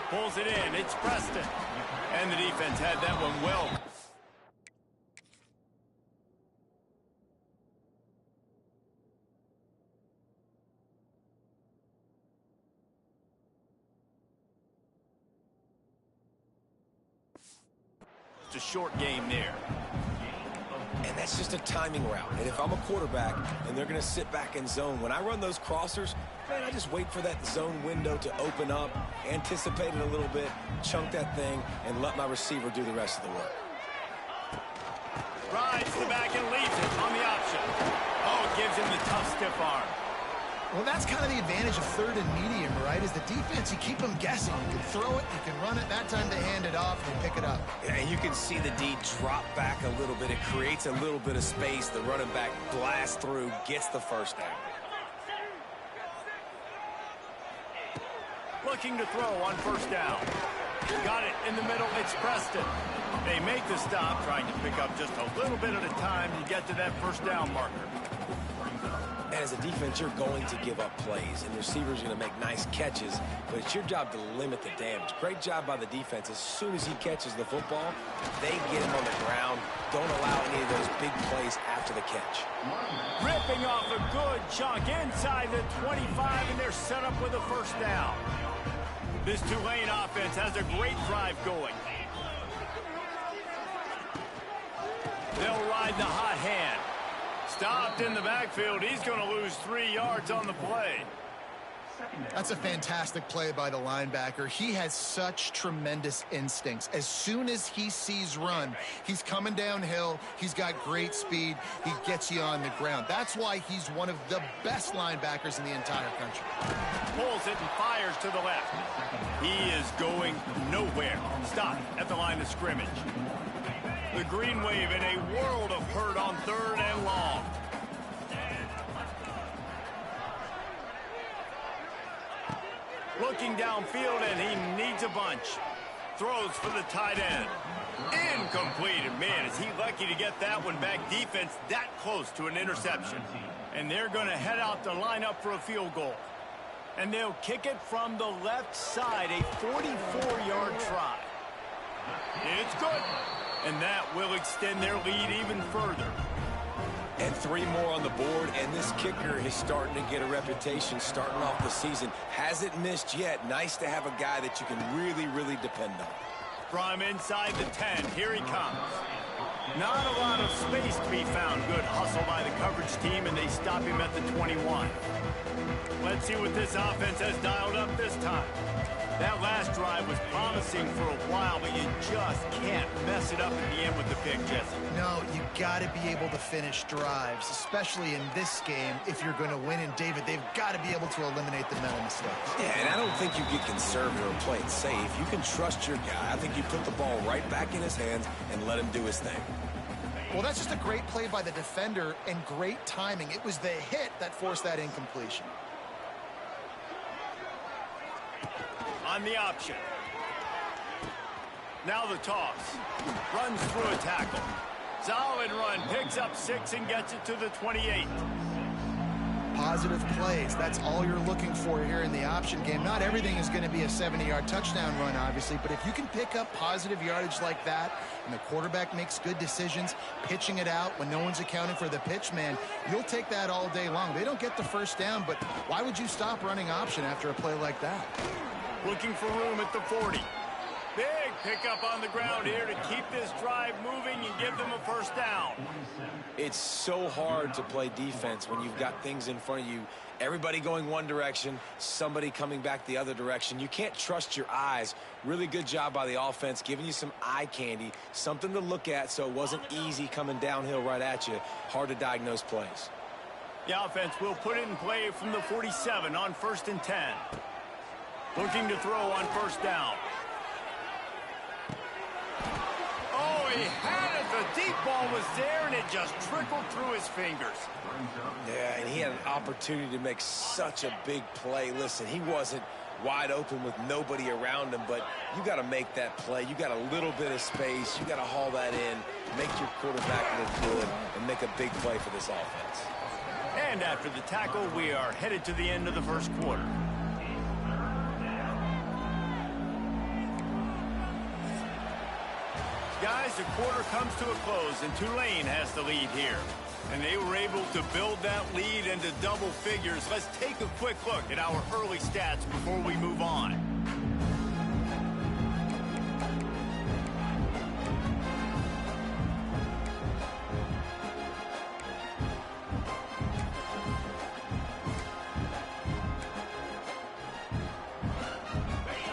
Pulls it in. It's Preston. And the defense had that one well. It's a short game there. And that's just a timing route. And if I'm a quarterback and they're going to sit back in zone, when I run those crossers, man, I just wait for that zone window to open up, anticipate it a little bit, chunk that thing, and let my receiver do the rest of the work. Rides the back and leaves it on the option. Oh, it gives him the tough stiff arm. Well, that's kind of the advantage of 3rd and medium, right? Is the defense, you keep them guessing. You can throw it, you can run it. That time they hand it off and pick it up. Yeah, and you can see the D drop back a little bit. It creates a little bit of space. The running back blasts through, gets the 1st down. Looking to throw on 1st down. Got it in the middle. It's Preston. They make the stop, trying to pick up just a little bit at a time to get to that 1st down marker. And as a defense, you're going to give up plays, and receivers are going to make nice catches, but it's your job to limit the damage. Great job by the defense. As soon as he catches the football, they get him on the ground. Don't allow any of those big plays after the catch. Ripping off a good chunk inside the 25, and they're set up with a 1st down. This Tulane offense has a great drive going. They'll ride the hot hand. Stopped in the backfield. He's going to lose 3 yards on the play. That's a fantastic play by the linebacker. He has such tremendous instincts. As soon as he sees run, he's coming downhill. He's got great speed. He gets you on the ground. That's why he's one of the best linebackers in the entire country. Pulls it and fires to the left. He is going nowhere. Stop at the line of scrimmage. The green wave in a world of hurt on 3rd and long. Looking downfield, and he needs a bunch. Throws for the tight end. Incomplete. And man, is he lucky to get that one back. Defense that close to an interception. And they're going to head out to line up for a field goal. And they'll kick it from the left side, a 44-yard try. It's good. And that will extend their lead even further. And 3 more on the board, and this kicker is starting to get a reputation starting off the season. Hasn't missed yet. Nice to have a guy that you can really, really depend on. From inside the 10, here he comes. Not a lot of space to be found. Good hustle by the coverage team, and they stop him at the 21. Let's see what this offense has dialed up this time. That last drive was promising for a while, but you just can't mess it up at the end with the pick, Jesse. No, you got to be able to finish drives, especially in this game if you're going to win. And, David, they've got to be able to eliminate the mental mistakes. Yeah, and I don't think you get conservative or play it safe. You can trust your guy. I think you put the ball right back in his hands and let him do his thing. Well, that's just a great play by the defender and great timing. It was the hit that forced that incompletion. On the option. Now the toss. Runs through a tackle. Solid run. Picks up 6 and gets it to the 28. Positive plays. That's all you're looking for here in the option game. Not everything is going to be a 70-yard touchdown run, obviously, but if you can pick up positive yardage like that and the quarterback makes good decisions, pitching it out when no one's accounting for the pitch, man, you'll take that all day long. They don't get the first down, but why would you stop running option after a play like that? Looking for room at the 40. Big pickup on the ground here to keep this drive moving and give them a first down. It's so hard to play defense when you've got things in front of you. Everybody going one direction, somebody coming back the other direction. You can't trust your eyes. Really good job by the offense, giving you some eye candy, something to look at so it wasn't easy coming downhill right at you. Hard to diagnose plays. The offense will put it in play from the 47 on 1st and 10. Looking to throw on first down. Oh, he had it. The deep ball was there, and it just trickled through his fingers. Yeah, and he had an opportunity to make such a big play. Listen, he wasn't wide open with nobody around him, but you got to make that play. You got a little bit of space. You got to haul that in, make your quarterback look good, and make a big play for this offense. And after the tackle, we are headed to the end of the first quarter. Guys, the quarter comes to a close, and Tulane has the lead here. And they were able to build that lead into double figures. Let's take a quick look at our early stats before we move on.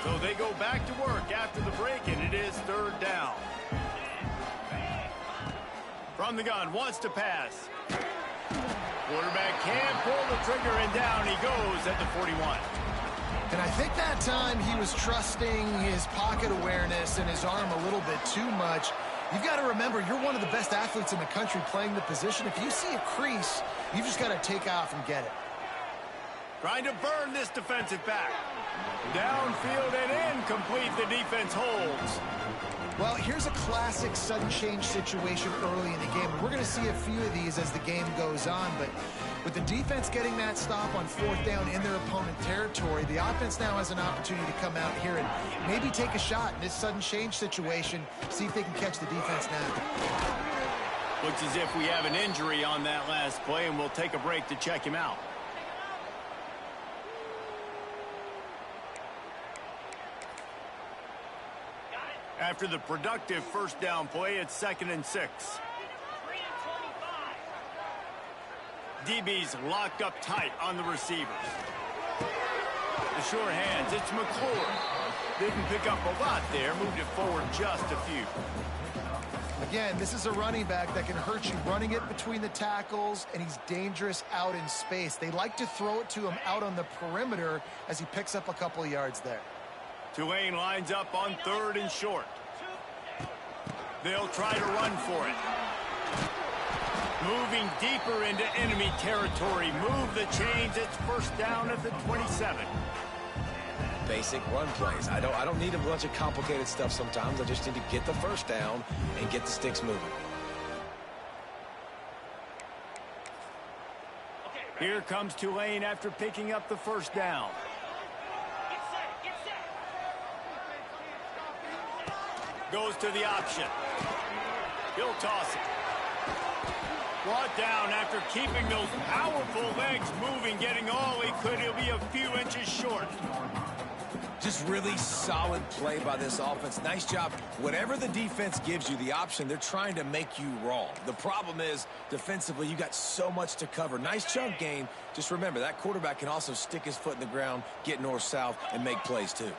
So they go back to work after the break, and it is 3rd down. From the gun, wants to pass. Quarterback can't pull the trigger, and down he goes at the 41. And I think that time he was trusting his pocket awareness and his arm a little bit too much. You've got to remember, you're one of the best athletes in the country playing the position. If you see a crease, you've just got to take off and get it. Trying to burn this defensive back. Downfield and incomplete. The defense holds. Well, here's a classic sudden change situation early in the game. We're going to see a few of these as the game goes on, but with the defense getting that stop on 4th down in their opponent territory, the offense now has an opportunity to come out here and maybe take a shot in this sudden change situation, see if they can catch the defense now. Looks as if we have an injury on that last play, and we'll take a break to check him out. After the productive first down play, it's 2nd and 6. DB's locked up tight on the receivers. The short hands, it's McClure. Didn't pick up a lot there, moved it forward just a few. Again, this is a running back that can hurt you running it between the tackles, and he's dangerous out in space. They like to throw it to him out on the perimeter as he picks up a couple of yards there. Tulane lines up on 3rd and short. They'll try to run for it. Moving deeper into enemy territory. Move the chains. It's first down at the 27. Basic run plays. I don't need a bunch of complicated stuff sometimes. I just need to get the first down and get the sticks moving. Here comes Tulane after picking up the first down. Goes to the option. He'll toss it. Brought down after keeping those powerful legs moving, getting all he could. He'll be a few inches short. Just really solid play by this offense. Nice job. Whatever the defense gives you the option, they're trying to make you wrong. The problem is, defensively, you got so much to cover. Nice chunk gain. Just remember, that quarterback can also stick his foot in the ground, get north-south, and make plays too.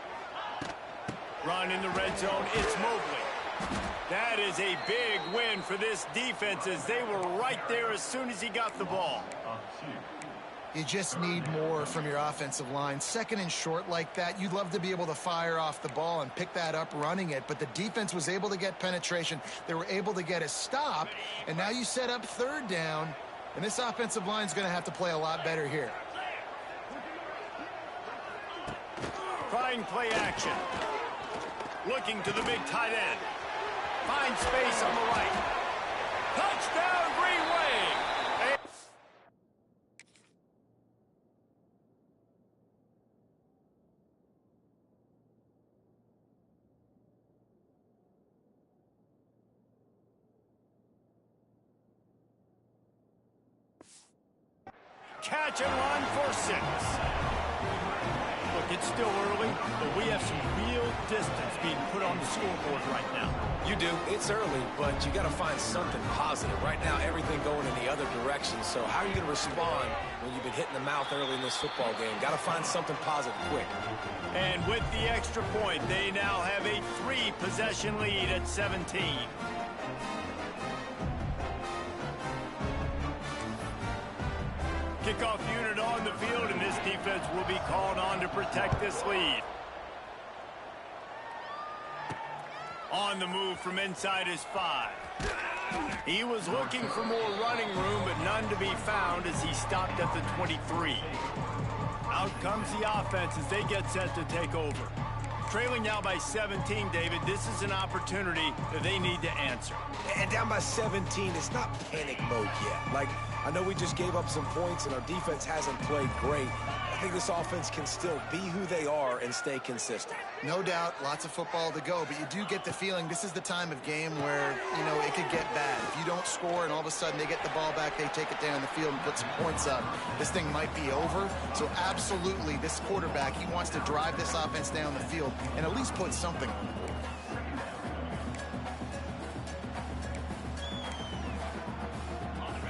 Run in the red zone. It's Mobley. That is a big win for this defense as they were right there as soon as he got the ball. You just need more from your offensive line. Second and short like that, you'd love to be able to fire off the ball and pick that up running it, but the defense was able to get penetration. They were able to get a stop, and now you set up third down, and this offensive line is going to have to play a lot better here. Trying play action. Looking to the big tight end. Finds space on the right. Touchdown, Green Wave! Catch and run for 6. Look, it's still early, but we have some real distance being put on the scoreboard right now. You do. It's early, but you got to find something positive. Right now, everything going in the other direction. So how are you going to respond when you've been hit in the mouth early in this football game? Got to find something positive quick. And with the extra point, they now have a 3-possession lead at 17. Kickoff unit on the field, and this defense will be called on to protect this lead. On the move from inside his 5. He was looking for more running room, but none to be found as he stopped at the 23. Out comes the offense as they get set to take over. Trailing now by 17, David, this is an opportunity that they need to answer. And down by 17, it's not panic mode yet. Like, I know we just gave up some points and our defense hasn't played great. I think this offense can still be who they are and stay consistent. No doubt, lots of football to go, but you do get the feeling this is the time of game where, you know, it could get bad. If you don't score and all of a sudden they get the ball back, they take it down the field and put some points up, this thing might be over. So absolutely, this quarterback, he wants to drive this offense down the field and at least put something on the board.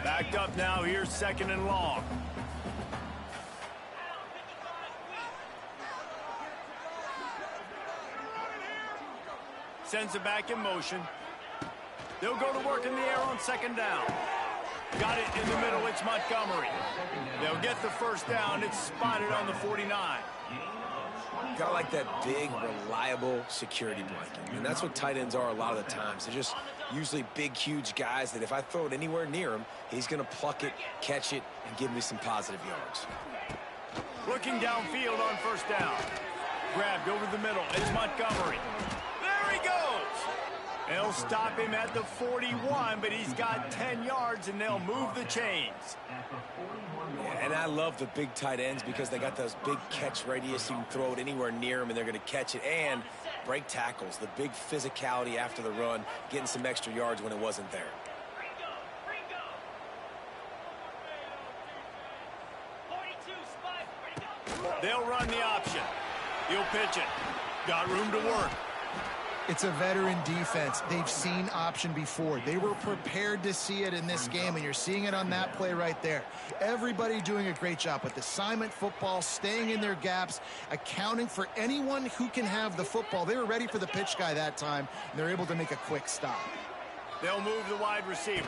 Backed up now, here's 2nd and long. Sends it back in motion. They'll go to work in the air on 2nd down. Got it in the middle, it's Montgomery. They'll get the 1st down, it's spotted on the 49. Kind of like that big, reliable security blanket. And that's what tight ends are a lot of the times. They're just usually big, huge guys that if I throw it anywhere near him, he's going to pluck it, catch it, and give me some positive yards. Looking downfield on 1st down. Grabbed over the middle, it's Montgomery. There he goes! They'll stop him at the 41, but he's got 10 yards, and they'll move the chains. Yeah, and I love the big tight ends because they got those big catch radius. You can throw it anywhere near them, and they're going to catch it. And break tackles, the big physicality after the run, getting some extra yards when it wasn't there. They'll run the option. He'll pitch it. Got room to work. It's a veteran defense. They've seen option before. They were prepared to see it in this game, and you're seeing it on that play right there. Everybody doing a great job with assignment football, staying in their gaps, accounting for anyone who can have the football. They were ready for the pitch guy that time, and they're able to make a quick stop. They'll move the wide receiver.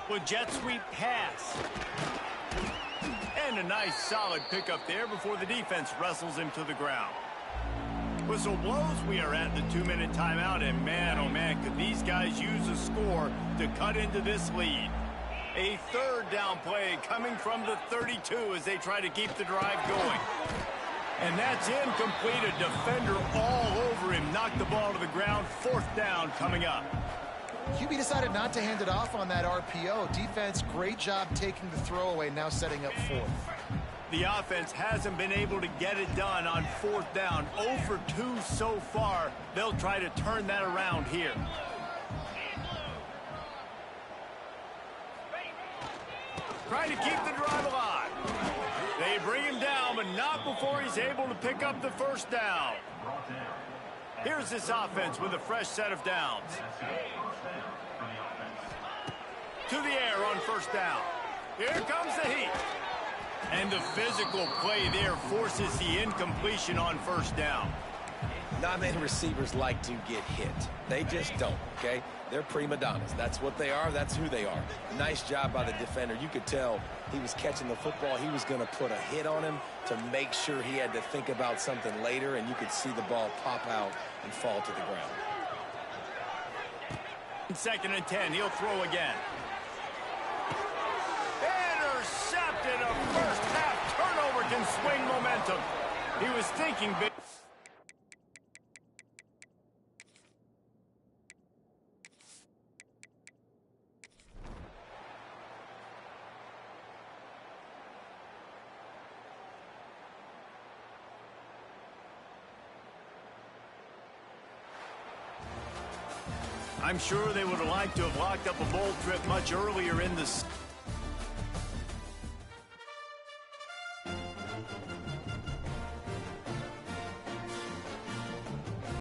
With jet sweep pass. And a nice solid pickup there before the defense wrestles him to the ground. Whistle blows, we are at the 2-minute timeout, and man, oh man, could these guys use a score to cut into this lead. A 3rd down play coming from the 32 as they try to keep the drive going. And that's incomplete, a defender all over him, knocked the ball to the ground, 4th down coming up. QB decided not to hand it off on that RPO. Defense, great job taking the throwaway, now setting up 4th. The offense hasn't been able to get it done on 4th down. 0 for 2 so far. They'll try to turn that around here. Trying to keep the drive alive. They They bring him down, but not before he's able to pick up the first down. Here's this offense with a fresh set of downs. To the air on first down. Here comes the heat. And the physical play there forces the incompletion on first down. Not many receivers like to get hit. They just don't, okay? They're prima donnas. That's what they are. That's who they are. Nice job by the defender. You could tell he was catching the football. He was going to put a hit on him to make sure he had to think about something later, and you could see the ball pop out and fall to the ground. 2nd and 10. He'll throw again. Intercepted. A first half turnover can swing momentum. He was thinking big. I'm sure they would have liked to have locked up a bowl trip much earlier in the